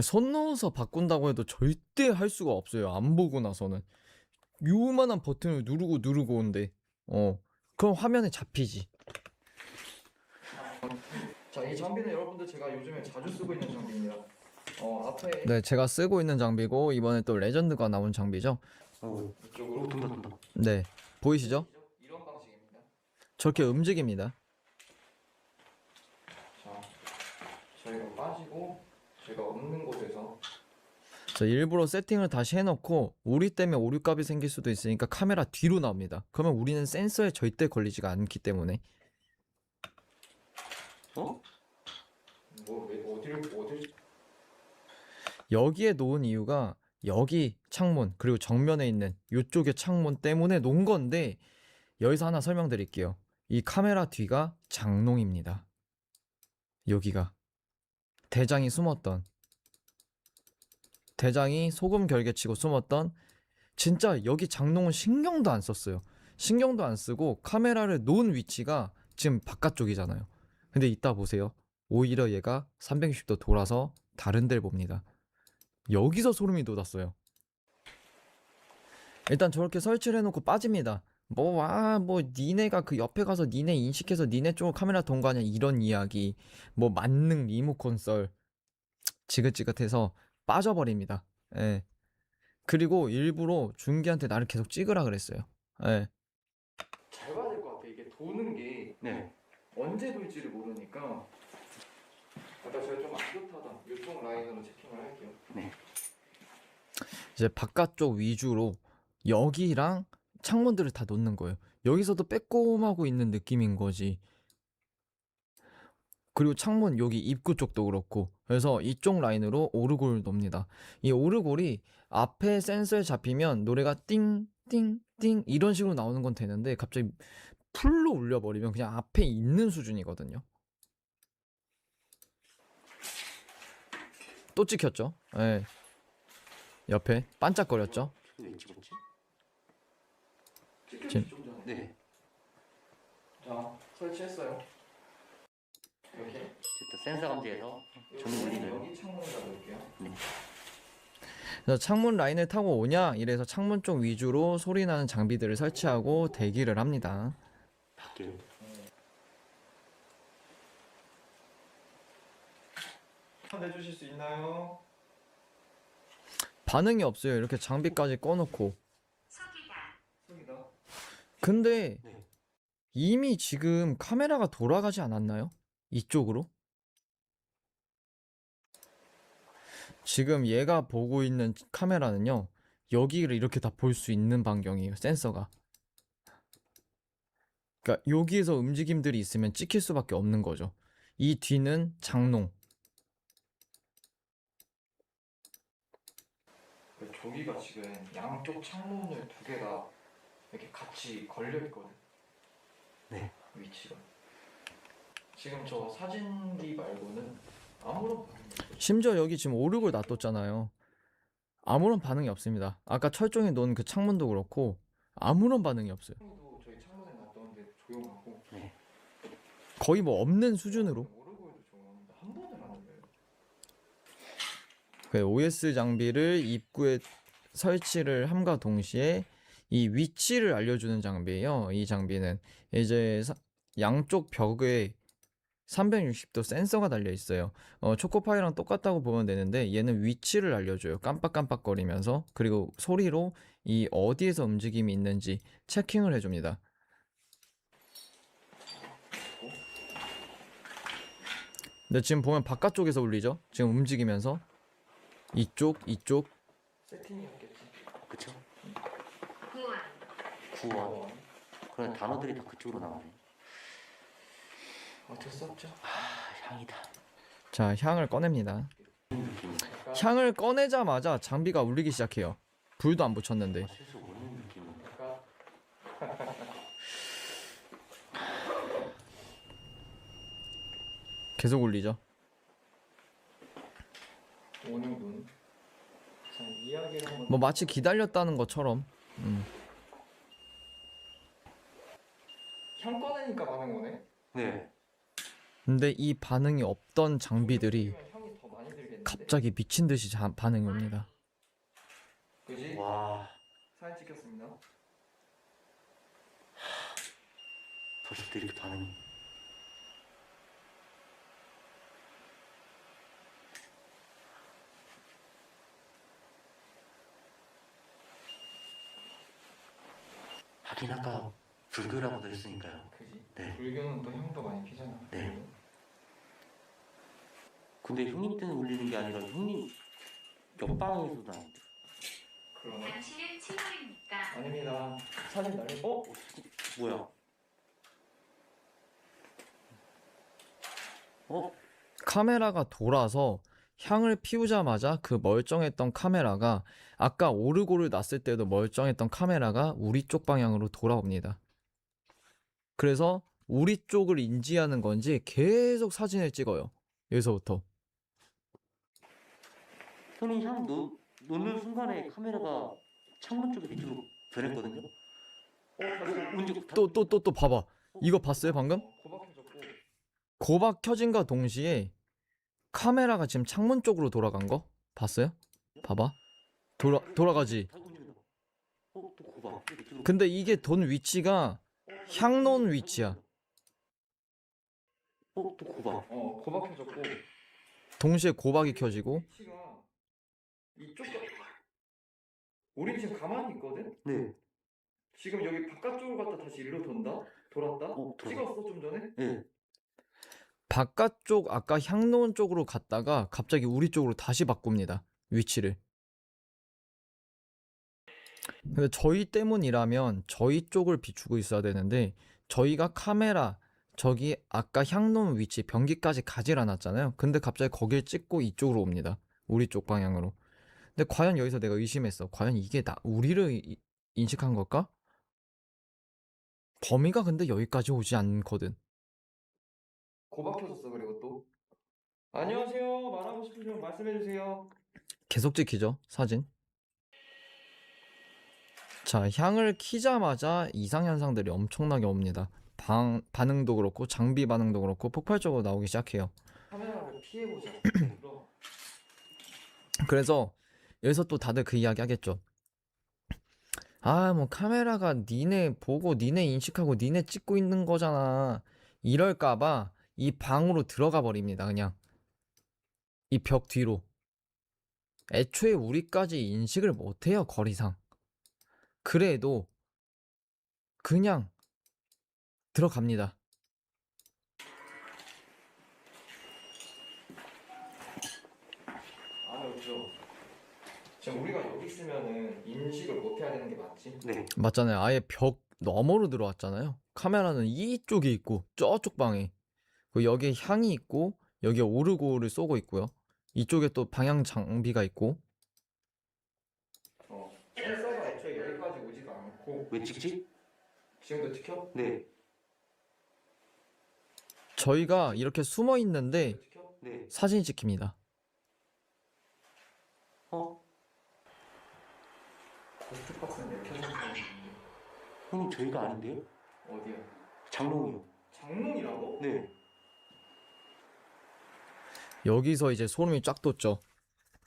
손 넣어서 바꾼다고 해도 절대 할 수가 없어요. 안 보고 나서는. 요만한 버튼을 누르고 온데 그럼 화면에 잡히지. 자, 이 장비는 여러분들 제가 요즘에 자주 쓰고 있는 장비입니다. 앞에 네, 제가 쓰고 있는 장비고 이번에 또 레전드가 나온 장비죠. 이쪽으로 돈다. 네, 보이시죠? 이런 방식입니다. 저렇게 움직입니다. 자, 저희가 빠지고 제가 없는 곳에서 자, 일부러 세팅을 다시 해놓고 우리 때문에 오류값이 생길 수도 있으니까 카메라 뒤로 나옵니다. 그러면 우리는 센서에 절대 걸리지가 않기 때문에. 어? 왜 어딜 여기에 놓은 이유가 여기 창문 그리고 정면에 있는 이쪽의 창문 때문에 놓은 건데 여기서 하나 설명드릴게요. 이 카메라 뒤가 장롱입니다. 여기가 대장이 소금 결계치고 숨었던 진짜 여기 장롱은 신경도 안 썼어요. 신경도 안 쓰고 카메라를 놓은 위치가 지금 바깥쪽이잖아요. 근데 이따 보세요. 오히려 얘가 360도 돌아서 다른 데를 봅니다. 여기서 소름이 돋았어요. 일단 저렇게 설치를 해놓고 빠집니다. 뭐 니네가 그 옆에 가서 니네 인식해서 니네 쪽으로 카메라 돈 거 아니야 이런 이야기. 뭐 만능 리모컨 썰 지긋지긋해서 빠져버립니다. 예. 그리고 일부러 준기한테 나를 계속 찍으라 그랬어요. 예. 잘 봐야 될 것 같아. 이게 도는 게 네. 언제 돌지를 모르니까 아까 제가 좀 안 좋다던 이쪽 라인으로 체킹을 할게요. 이제 바깥쪽 위주로 여기랑 창문들을 다 놓는 거예요. 여기서도 빼꼼하고 있는 느낌인 거지. 그리고 창문 여기 입구 쪽도 그렇고, 그래서 이쪽 라인으로 오르골 놉니다. 이 오르골이 앞에 센서에 잡히면 노래가 띵띵띵 이런 식으로 나오는 건 되는데, 갑자기 풀로 울려버리면 그냥 앞에 있는 수준이거든요. 또 찍혔죠? 예. 옆에 반짝거렸죠? 왜 찍었지? 지금 네. 자, 설치했어요. 이렇게. 일단 센서 감지해서 전원 올리는. 여기 창문을 잡을게요. 그래서 창문 라인을 타고 오냐? 이래서 창문 쪽 위주로 소리 나는 장비들을 설치하고 대기를 합니다. 밖에. 내주실 수 있나요? 반응이 없어요. 이렇게 장비까지 꺼놓고. 속이다. 속이다. 근데 네. 이미 지금 카메라가 돌아가지 않았나요? 이쪽으로? 지금 얘가 보고 있는 카메라는요, 여기를 이렇게 다 볼 수 있는 반경이에요, 센서가. 그러니까 여기에서 움직임들이 있으면 찍힐 수밖에 없는 거죠. 이 뒤는 장롱. 저기가 지금 양쪽 창문을 두 개가 이렇게 같이 걸려 있거든. 네. 위치가. 지금 저 사진기 말고는 아무런 반응이 없어요. 심지어 여기 지금 오르골 놔뒀잖아요. 아무런 반응이 없습니다. 아까 철종에 놓은 그 창문도 그렇고 아무런 반응이 없어요. 도 저희 창문에 놨던데 조용하고. 네. 거의 뭐 없는 수준으로. 오르골도 조용합니다. 한 번을 안 울려요. 그 OS 장비를 입구에 설치를 함과 동시에 이 위치를 알려주는 장비예요. 이 장비는 이제 양쪽 벽에 360도 센서가 달려 있어요. 초코파이랑 똑같다고 보면 되는데 얘는 위치를 알려줘요. 깜빡깜빡거리면서. 그리고 소리로 이 어디에서 움직임이 있는지 체킹을 해줍니다. 근데 지금 보면 바깥쪽에서 울리죠? 지금 움직이면서 이쪽 세팅이었겠지. 그쵸? 구원. 구원. 그런 단어들이 다 그쪽으로 나오네. 어쩔 수 없죠. 아, 향이다. 자, 향을 꺼냅니다. 향을 꺼내자마자 장비가 울리기 시작해요. 불도 안 붙였는데. 슬슬 오는 느낌인데. 아까 계속 울리죠? 오는군. 자, 이야기를 한번. 뭐 마치 기다렸다는 것처럼. 향 꺼내니까 반응 오네. 네. 근데 이 반응이 없던 장비들이 향이 더 많이 들겠는데. 갑자기 미친 듯이 반응이 옵니다. 그지? 와. 사진 찍혔습니다. 벌써부터 이렇게 반응이. 하긴 아까 불교라고도 했으니까요. 그지? 네. 불교는 또 향도 많이 피잖아. 네. 근데 형님 때는 울리는 게 아니라 형님 옆방에서도 나는데. 그러네. 당신은 친구입니까? 아닙니다. 사진 날리. 뭐야? 카메라가 돌아서 향을 피우자마자 그 멀쩡했던 카메라가 아까 오르골을 놨을 때도 멀쩡했던 카메라가 우리 쪽 방향으로 돌아옵니다. 그래서 우리 쪽을 인지하는 건지 계속 사진을 찍어요. 여기서부터. 형님 향 놓는 순간에 카메라가 창문 쪽에 밑으로 변했거든요. 또 봐봐. 이거 봤어요 방금? 고박해졌고. 고박 켜진과 동시에 카메라가 지금 창문 쪽으로 돌아간 거 봤어요? 봐봐. 돌아가지. 또 고박. 근데 이게 돈 위치가 향 놓은 위치야. 또 고박. 고박해졌고. 동시에 고박이 켜지고. 위치가 이쪽. 우리 지금 가만히 있거든. 네. 지금 여기 바깥쪽으로 갔다 다시 일로 돈다. 돌았다. 돌아가. 찍었어 좀 전에. 네. 바깥쪽 아까 향 놓은 쪽으로 갔다가 갑자기 우리 쪽으로 다시 바꿉니다. 위치를. 근데 저희 때문이라면 저희 쪽을 비추고 있어야 되는데 저희가 카메라 저기 아까 향 놓은 위치 변기까지 가질 않았잖아요. 근데 갑자기 거길 찍고 이쪽으로 옵니다. 우리 쪽 방향으로. 근데 과연 여기서 내가 의심했어. 과연 이게 우리를 인식한 걸까? 범위가 근데 여기까지 오지 않거든. 고박혀졌어. 그리고 또 안녕하세요. 말하고 싶으시면 말씀해주세요. 계속 찍히죠, 사진. 자, 향을 키자마자 이상현상들이 엄청나게 옵니다. 반응도 그렇고 장비 반응도 그렇고 폭발적으로 나오기 시작해요. 카메라를 피해보자. 그럼. 그래서 여기서 또 다들 그 이야기 하겠죠. 아, 뭐 카메라가 니네 보고 니네 인식하고 니네 찍고 있는 거잖아. 이럴까봐 이 방으로 들어가 버립니다. 그냥 이 벽 뒤로. 애초에 우리까지 인식을 못해요, 거리상. 그래도 그냥 들어갑니다. 그렇죠. 지금 우리가 여기 있으면은 인식을 못 해야 되는 게 맞지? 네. 맞잖아요. 아예 벽 너머로 들어왔잖아요. 카메라는 이쪽에 있고 저쪽 방에. 그리고 여기에 향이 있고 여기에 오르골을 쏘고 있고요. 이쪽에 또 방향 장비가 있고. 센서가 애초에 여기까지 오지도 않고. 왜 찍지? 지금도 찍혀? 네. 저희가 이렇게 숨어 있는데 찍혀? 네. 사진이 찍힙니다. 고스트박스는 내 켜진 사람이 있는데. 형님 저희가 아닌데요? 어디야? 장롱이요. 장롱이라고? 네. 여기서 이제 소름이 쫙 돋죠.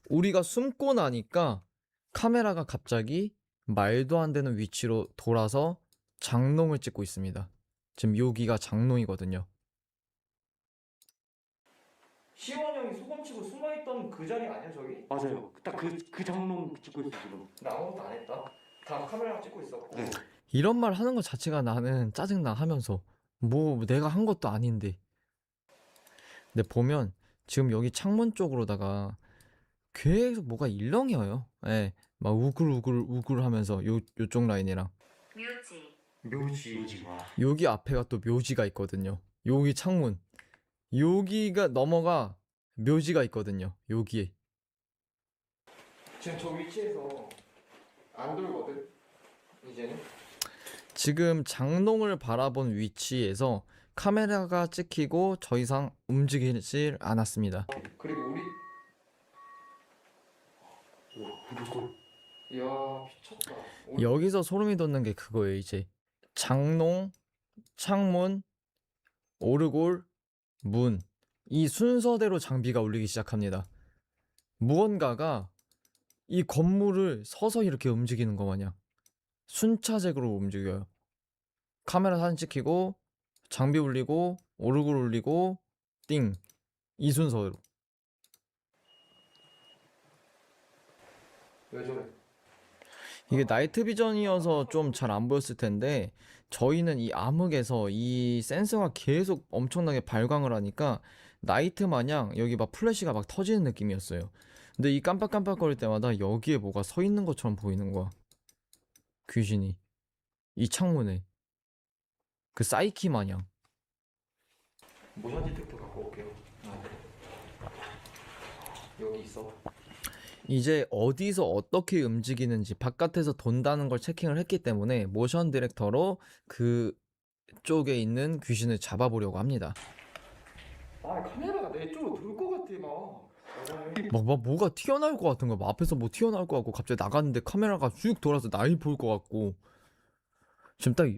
우리가 숨고 나니까 카메라가 갑자기 말도 안 되는 위치로 돌아서 장롱을 찍고 있습니다. 지금 여기가 장롱이거든요. 시원 형이 소금치고 숨어있던 그 자리 아니야 저기? 맞아요. 딱 그 장롱 찍고 있어 지금. 나 아무것도 안 했다. 다 카메라가 찍고 있었고. 네. 이런 말 하는 것 자체가 나는 짜증나 하면서 뭐 내가 한 것도 아닌데. 근데 보면 지금 여기 창문 쪽으로다가 계속 뭐가 일렁여요. 예, 막 우글우글 하면서 요쪽 라인이랑 묘지 와. 여기 앞에가 또 묘지가 있거든요. 여기 창문 여기가 넘어가 묘지가 있거든요. 여기에. 지금 저 위치에서 안 돌거든. 이제는. 지금 장롱을 바라본 위치에서 카메라가 찍히고 더 이상 움직이질 않았습니다. 그리고 우리. 이야 미쳤다. 여기서 소름이 돋는 게 그거예요. 이제 장롱, 창문, 오르골, 문, 이 순서대로 장비가 울리기 시작합니다. 무언가가 이 건물을 서서히 이렇게 움직이는 것 마냥 순차적으로 움직여요. 카메라 사진 찍히고 장비 울리고 오르골 울리고 띵, 이 순서로. 왜 저래? 이게 나이트 비전이어서 좀 잘 안 보였을 텐데 저희는 이 암흑에서 이 센서가 계속 엄청나게 발광을 하니까 나이트 마냥 여기 막 플래시가 막 터지는 느낌이었어요. 근데 이 깜빡깜빡거릴 때마다 여기에 뭐가 서 있는 것처럼 보이는 거야. 귀신이 이 창문에 그 사이키 마냥. 모션 디텍터 갖고 올게요. 여기 있어. 이제 어디서 어떻게 움직이는지 바깥에서 돈다는 걸 체킹을 했기 때문에 모션 디렉터로 그 쪽에 있는 귀신을 잡아보려고 합니다. 아 카메라가 내 쪽으로 돌 것 같아 막. 막 뭐가 튀어나올 것 같은 거야. 막 앞에서 뭐 튀어나올 것 같고 갑자기 나갔는데 카메라가 쭉 돌아서 날 볼 것 같고. 지금 딱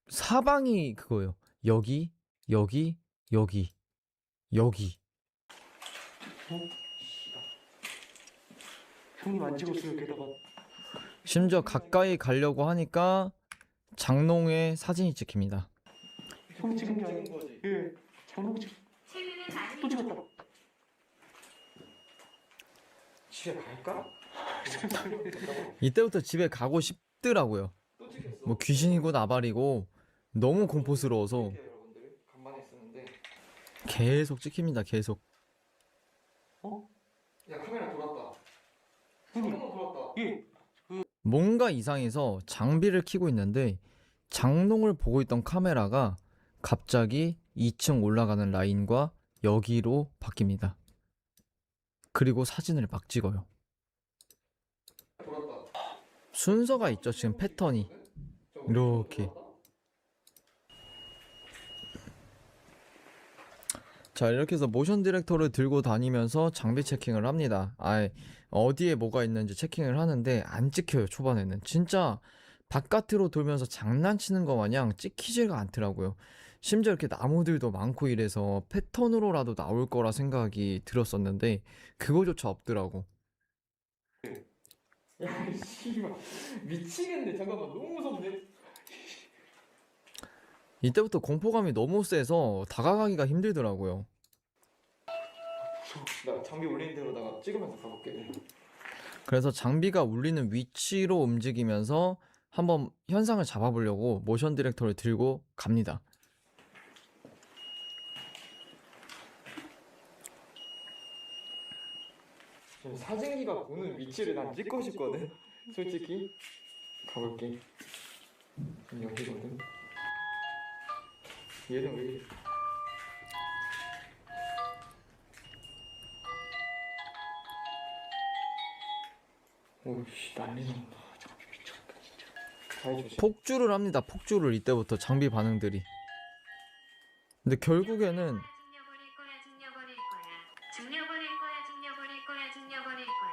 사방이 그거예요. 여기, 여기, 여기, 여기. 형님 안 찍었어요 게다가. 심지어 가까이 가려고 하니까 장롱에 사진이 찍힙니다. 형 찍은 게 아닌 거지. 예. 장롱 찍. 최근에 많이 또 찍었다. 집에 갈까? 이때부터 집에 가고 싶더라고요. 또 찍혔어. 뭐 귀신이고 나발이고 너무 공포스러워서 이렇게 여러분들 간만에 쓰는데. 계속 찍힙니다. 계속. 야 카메라 돌았다. 형님. 잠깐만 돌았다. 예. 뭔가 이상해서 장비를 켜고 있는데 장롱을 보고 있던 카메라가 갑자기 2층 올라가는 라인과 여기로 바뀝니다. 그리고 사진을 막 찍어요. 순서가 있죠. 지금 패턴이 이렇게. 자, 이렇게 해서 모션 디렉터를 들고 다니면서 장비 체킹을 합니다. 어디에 뭐가 있는지 체킹을 하는데 안 찍혀요. 초반에는 진짜 바깥으로 돌면서 장난치는 거 마냥 찍히지가 않더라고요. 심지어 이렇게 나무들도 많고 이래서 패턴으로라도 나올 거라 생각이 들었었는데 그거조차 없더라고. 야, 씨발 미치겠네. 잠깐만, 너무 무섭네. 이때부터 공포감이 너무 세서 다가가기가 힘들더라고요. 나 장비 올리는 대로다가 찍으면서 가볼게. 그래서 장비가 울리는 위치로 움직이면서 한번 현상을 잡아보려고 모션 디렉터를 들고 갑니다. 지금 사진기가 보는 위치를 난 찍고 싶거든. 솔직히 가볼게. 여기거든. 얘는 왜 이래? 오씨, 난리 난다. 장비 미쳤다 진짜. 잘 조심. 폭주를 합니다. 폭주를 이때부터 장비 반응들이. 근데 결국에는 죽여버릴 거야, 죽여버릴 거야. 죽여버릴 거야, 죽여버릴 거야, 죽여버릴 거야.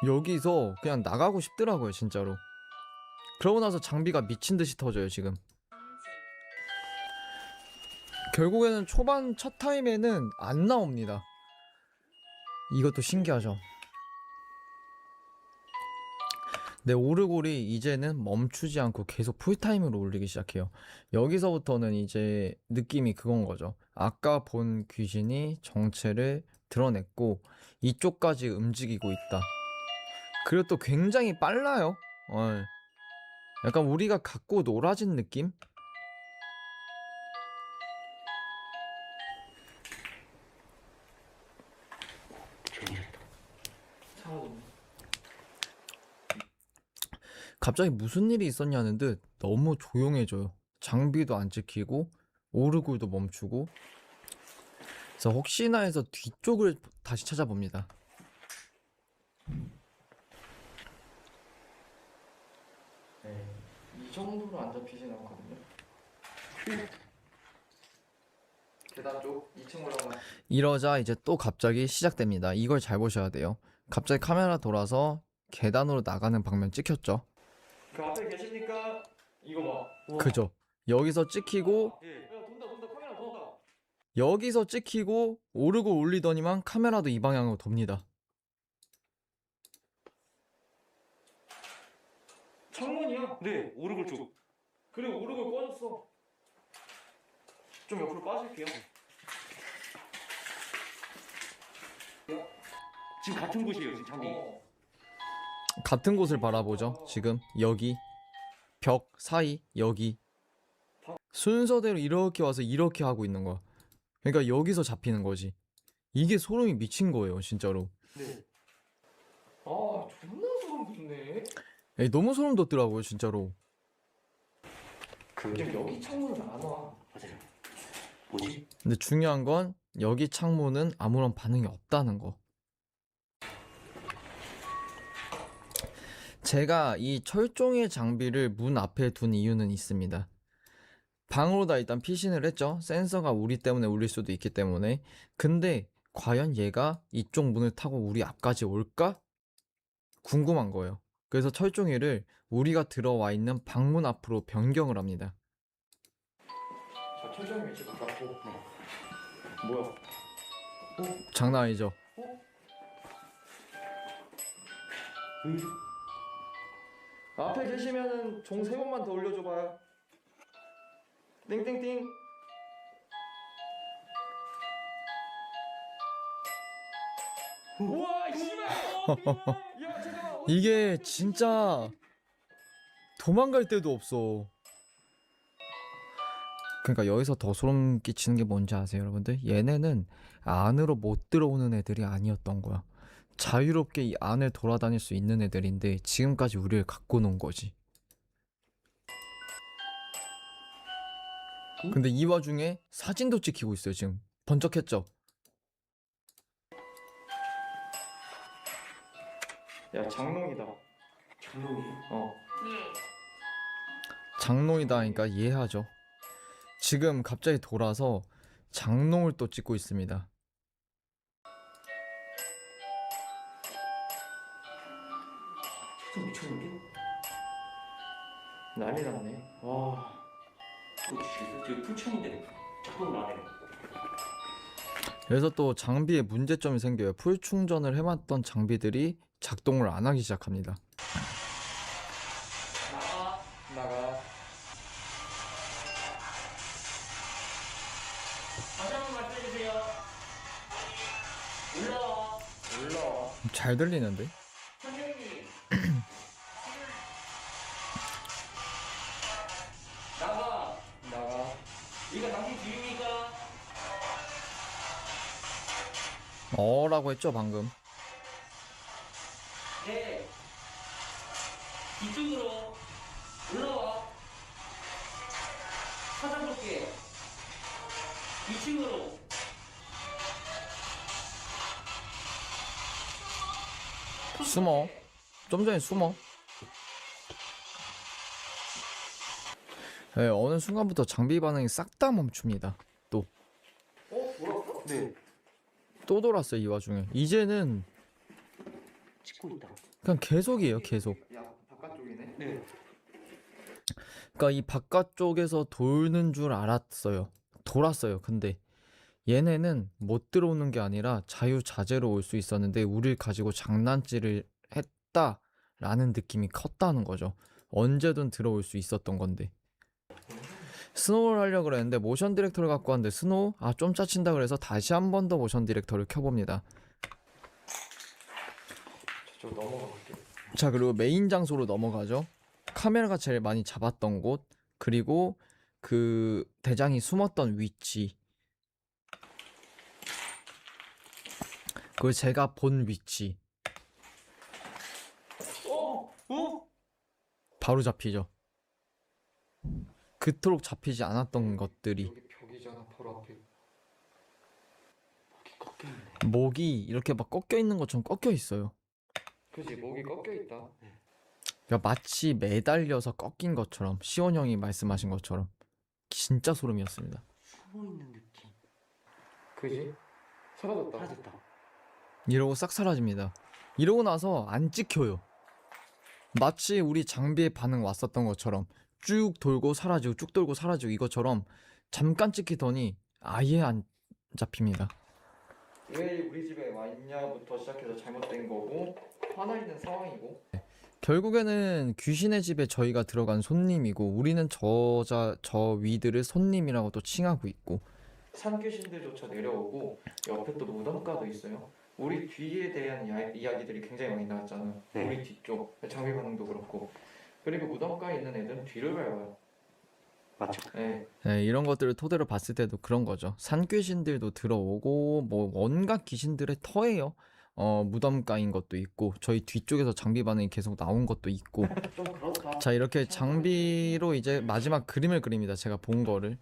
여기서 그냥 나가고 싶더라고요, 진짜로. 그러고 나서 장비가 미친 듯이 터져요, 지금. 결국에는 초반 첫 타임에는 안 나옵니다. 이것도 신기하죠. 네, 오르골이 이제는 멈추지 않고 계속 풀타임으로 올리기 시작해요. 여기서부터는 이제 느낌이 그건 거죠. 아까 본 귀신이 정체를 드러냈고 이쪽까지 움직이고 있다. 그리고 또 굉장히 빨라요. 약간 우리가 갖고 놀아진 느낌? 갑자기 무슨 일이 있었냐는 듯 너무 조용해져요. 장비도 안 찍히고 오르골도 멈추고. 그래서 혹시나 해서 뒤쪽을 다시 찾아봅니다. 네, 이 정도로 안 잡히진 않거든요. 계단 쪽 2층 올라가. 이러자 이제 또 갑자기 시작됩니다. 이걸 잘 보셔야 돼요. 갑자기 카메라 돌아서 계단으로 나가는 방면 찍혔죠. 그 앞에 계십니까? 이거 봐. 우와. 그죠? 여기서 찍히고 예. 야, 돈다, 카메라 돈다. 여기서 찍히고 오르고 올리더니만 카메라도 이 방향으로 돕니다. 창문이야? 네, 오르골 쪽. 그리고 오르골 꺼졌어. 좀 옆으로 빠질게요. 지금 같은 곳이에요, 지금 장비. 같은 곳을 바라보죠. 지금 여기 벽 사이 여기 순서대로 이렇게 와서 이렇게 하고 있는 거야. 그러니까 여기서 잡히는 거지. 이게 소름이 미친 거예요, 진짜로. 네. 아, 존나 소름 돋네. 너무 소름 돋더라고요, 진짜로. 지금 여기 창문은 안 와. 맞아요. 뭐지? 근데 중요한 건 여기 창문은 아무런 반응이 없다는 거. 제가 이 철종의 장비를 문 앞에 둔 이유는 있습니다. 방으로 다 일단 피신을 했죠. 센서가 우리 때문에 울릴 수도 있기 때문에. 근데 과연 얘가 이쪽 문을 타고 우리 앞까지 올까? 궁금한 거예요. 그래서 철종이를 우리가 들어와 있는 방문 앞으로 변경을 합니다. 자, 철저히 위치 바꿨고. 뭐야? 장난 아니죠? 앞에 계시면은 종 3번만 더 올려줘봐요. 띵띵띵. 우와, 씨발! 야, 잠깐만. 이게 진짜 도망갈 데도 없어. 그러니까 여기서 더 소름 끼치는 게 뭔지 아세요, 여러분들? 얘네는 안으로 못 들어오는 애들이 아니었던 거야. 자유롭게 이 안을 돌아다닐 수 있는 애들인데 지금까지 우리를 갖고 논 거지. 근데 이 와중에 사진도 찍히고 있어요. 지금 번쩍했죠? 야, 장롱이다. 장롱이. 장롱이다 하니까 이해하죠. 지금 갑자기 돌아서 장롱을 또 찍고 있습니다. 진짜 미쳤는데? 난리 났네. 와. 저기 풀천인데 작동을 안 해. 그래서 또 장비에 문제점이 생겨요. 풀 충전을 해왔던 장비들이 작동을 안 하기 시작합니다. 나가. 다시 한번 말씀해주세요. 올라와. 올라와. 잘 들리는데? 선생님. 나가. 나가. 이거 당신 집입니까? 라고 했죠 방금. 네. 이쪽으로 올라와. 찾아볼게. 2층으로. 숨어. 좀 전에 숨어. 네, 어느 순간부터 장비 반응이 싹 다 멈춥니다. 또. 돌았어? 네. 또 돌았어요 이 와중에. 이제는 찍고 있다. 그냥 계속이에요 계속. 야, 바깥쪽이네. 네. 그러니까 이 바깥쪽에서 도는 줄 알았어요. 돌았어요. 근데 얘네는 못 들어오는 게 아니라 자유자재로 올 수 있었는데 우리를 가지고 장난질을 했다라는 느낌이 컸다는 거죠. 언제든 들어올 수 있었던 건데. 스노우를 하려고 그랬는데 모션 디렉터를 갖고 왔는데 스노우? 좀 짜친다 그래서 다시 한 번 더 모션 디렉터를 켜봅니다. 저쪽 넘어갈게. 자, 그리고 메인 장소로 넘어가죠. 카메라가 제일 많이 잡았던 곳, 그리고 그 대장이 숨었던 위치, 그리고 제가 본 위치 바로 잡히죠. 그토록 잡히지 않았던 것들이. 여기 벽이잖아, 바로 앞에. 목이 이렇게 막 꺾여 있는 것처럼 꺾여 있어요. 그지, 목이 꺾여 있다. 그러니까 마치 매달려서 꺾인 것처럼, 시원 형이 말씀하신 것처럼 진짜 소름이었습니다. 숨어있는 느낌. 그지? 사라졌다. 사라졌다. 이러고 싹 사라집니다. 이러고 나서 안 찍혀요. 마치 우리 장비에 반응 왔었던 것처럼 쭉 돌고 사라지고 쭉 돌고 사라지고 이것처럼 잠깐 찍히더니 아예 안 잡힙니다. 왜 우리 집에 와 있냐부터 시작해서 잘못된 거고, 화나 있는 상황이고. 결국에는 귀신의 집에 저희가 들어간 손님이고 우리는 저 위들을 손님이라고 또 칭하고 있고, 산귀신들조차 내려오고 옆에 또 무덤가도 있어요. 우리 뒤에 대한 이야기들이 굉장히 많이 나왔잖아요. 네. 우리 뒤쪽 장비 반응도 그렇고, 그리고 무덤가에 있는 애들은 뒤를 밟아요. 맞죠. 네. 네, 이런 것들을 토대로 봤을 때도 그런 거죠. 산귀신들도 들어오고 뭐 온갖 귀신들의 터예요. 무덤가인 것도 있고 저희 뒤쪽에서 장비 반응이 계속 나온 것도 있고. 좀 그렇다. 자, 이렇게 장비로 이제 마지막 그림을 그립니다. 제가 본 거를.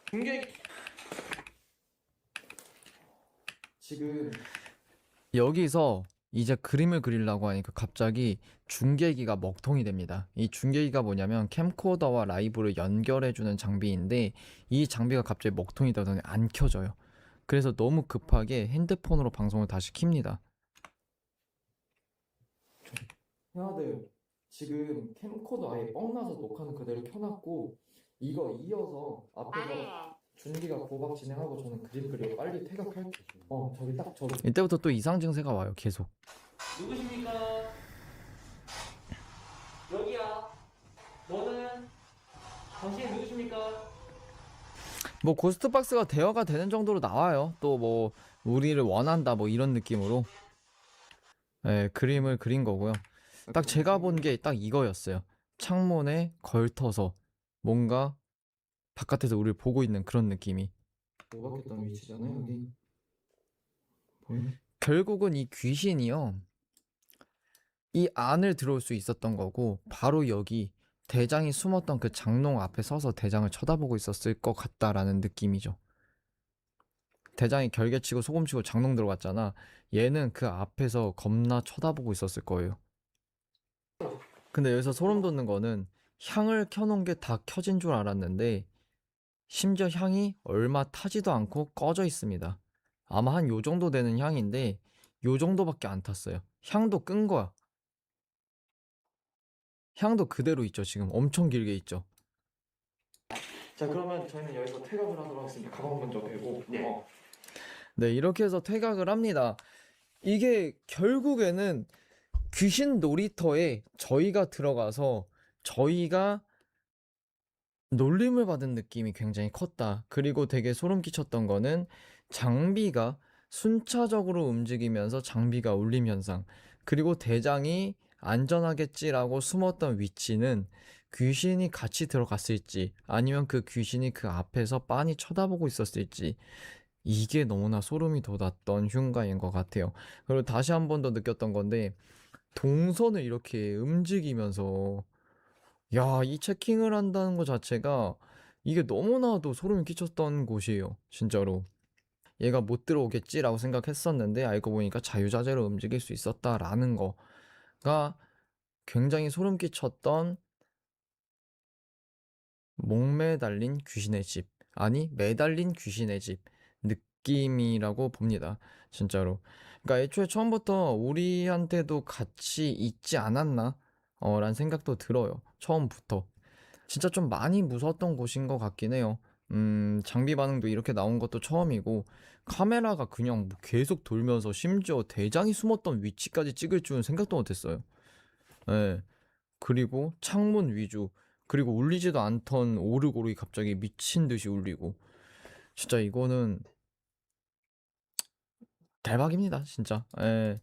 중계 지금 여기서 이제 그림을 그리려고 하니까 갑자기 중계기가 먹통이 됩니다. 이 중계기가 뭐냐면 캠코더와 라이브를 연결해주는 장비인데 이 장비가 갑자기 먹통이 되더니 안 켜져요. 그래서 너무 급하게 핸드폰으로 방송을 다시 킵니다. 형아들, 지금 캠코더 아예 뻥나서 녹화는 그대로 켜놨고, 이거 이어서 앞에서 준기가 고박 진행하고 저는 그림 그리고 빨리 퇴각할게요. 저기 딱 저기. 이때부터 또 이상 증세가 와요. 계속. 누구십니까? 여기야. 너는? 당신 누구십니까? 뭐 고스트박스가 대여가 되는 정도로 나와요. 또 뭐 우리를 원한다 뭐 이런 느낌으로 그림을 그린 거고요. 딱 제가 본 게 딱 이거였어요. 창문에 걸터서 뭔가 바깥에서 우리를 보고 있는 그런 느낌이. 오박했던 위치잖아요, 여기. 결국은 이 귀신이요, 이 안을 들어올 수 있었던 거고 바로 여기 대장이 숨었던 그 장롱 앞에 서서 대장을 쳐다보고 있었을 것 같다라는 느낌이죠. 대장이 결계치고 소금치고 장롱 들어갔잖아. 얘는 그 앞에서 겁나 쳐다보고 있었을 거예요. 근데 여기서 소름 돋는 거는 향을 켜놓은 게 다 켜진 줄 알았는데 심지어 향이 얼마 타지도 않고 꺼져 있습니다. 아마 한 요 정도 되는 향인데 요 정도밖에 안 탔어요. 향도 끈 거야. 향도 그대로 있죠. 지금 엄청 길게 있죠. 자, 그러면 저희는 여기서 퇴각을 하도록 하겠습니다. 가방 먼저 메고. 네. 네, 이렇게 해서 퇴각을 합니다. 이게 결국에는 귀신 놀이터에 저희가 들어가서 저희가 놀림을 받은 느낌이 굉장히 컸다. 그리고 되게 소름 끼쳤던 거는 장비가 순차적으로 움직이면서 장비가 울림 현상. 그리고 대장이 안전하겠지라고 숨었던 위치는 귀신이 같이 들어갔을지 아니면 그 귀신이 그 앞에서 빤히 쳐다보고 있었을지 이게 너무나 소름이 돋았던 흉가인 것 같아요. 그리고 다시 한 번 더 느꼈던 건데 동선을 이렇게 움직이면서 야, 이 체킹을 한다는 것 자체가 이게 너무나도 소름이 끼쳤던 곳이에요. 진짜로. 얘가 못 들어오겠지라고 생각했었는데 알고 보니까 자유자재로 움직일 수 있었다라는 거가 굉장히 소름 끼쳤던 목매달린 귀신의 집. 아니, 매달린 귀신의 집 느낌이라고 봅니다. 진짜로. 그러니까 애초에 처음부터 우리한테도 같이 있지 않았나? 라는 생각도 들어요. 처음부터. 진짜 좀 많이 무서웠던 곳인 것 같긴 해요. 장비 반응도 이렇게 나온 것도 처음이고, 카메라가 그냥 뭐 계속 돌면서 심지어 대장이 숨었던 위치까지 찍을 줄은 생각도 못했어요. 예. 그리고 창문 위주, 그리고 울리지도 않던 오르골이 갑자기 미친 듯이 울리고, 진짜 이거는 대박입니다, 진짜. 예.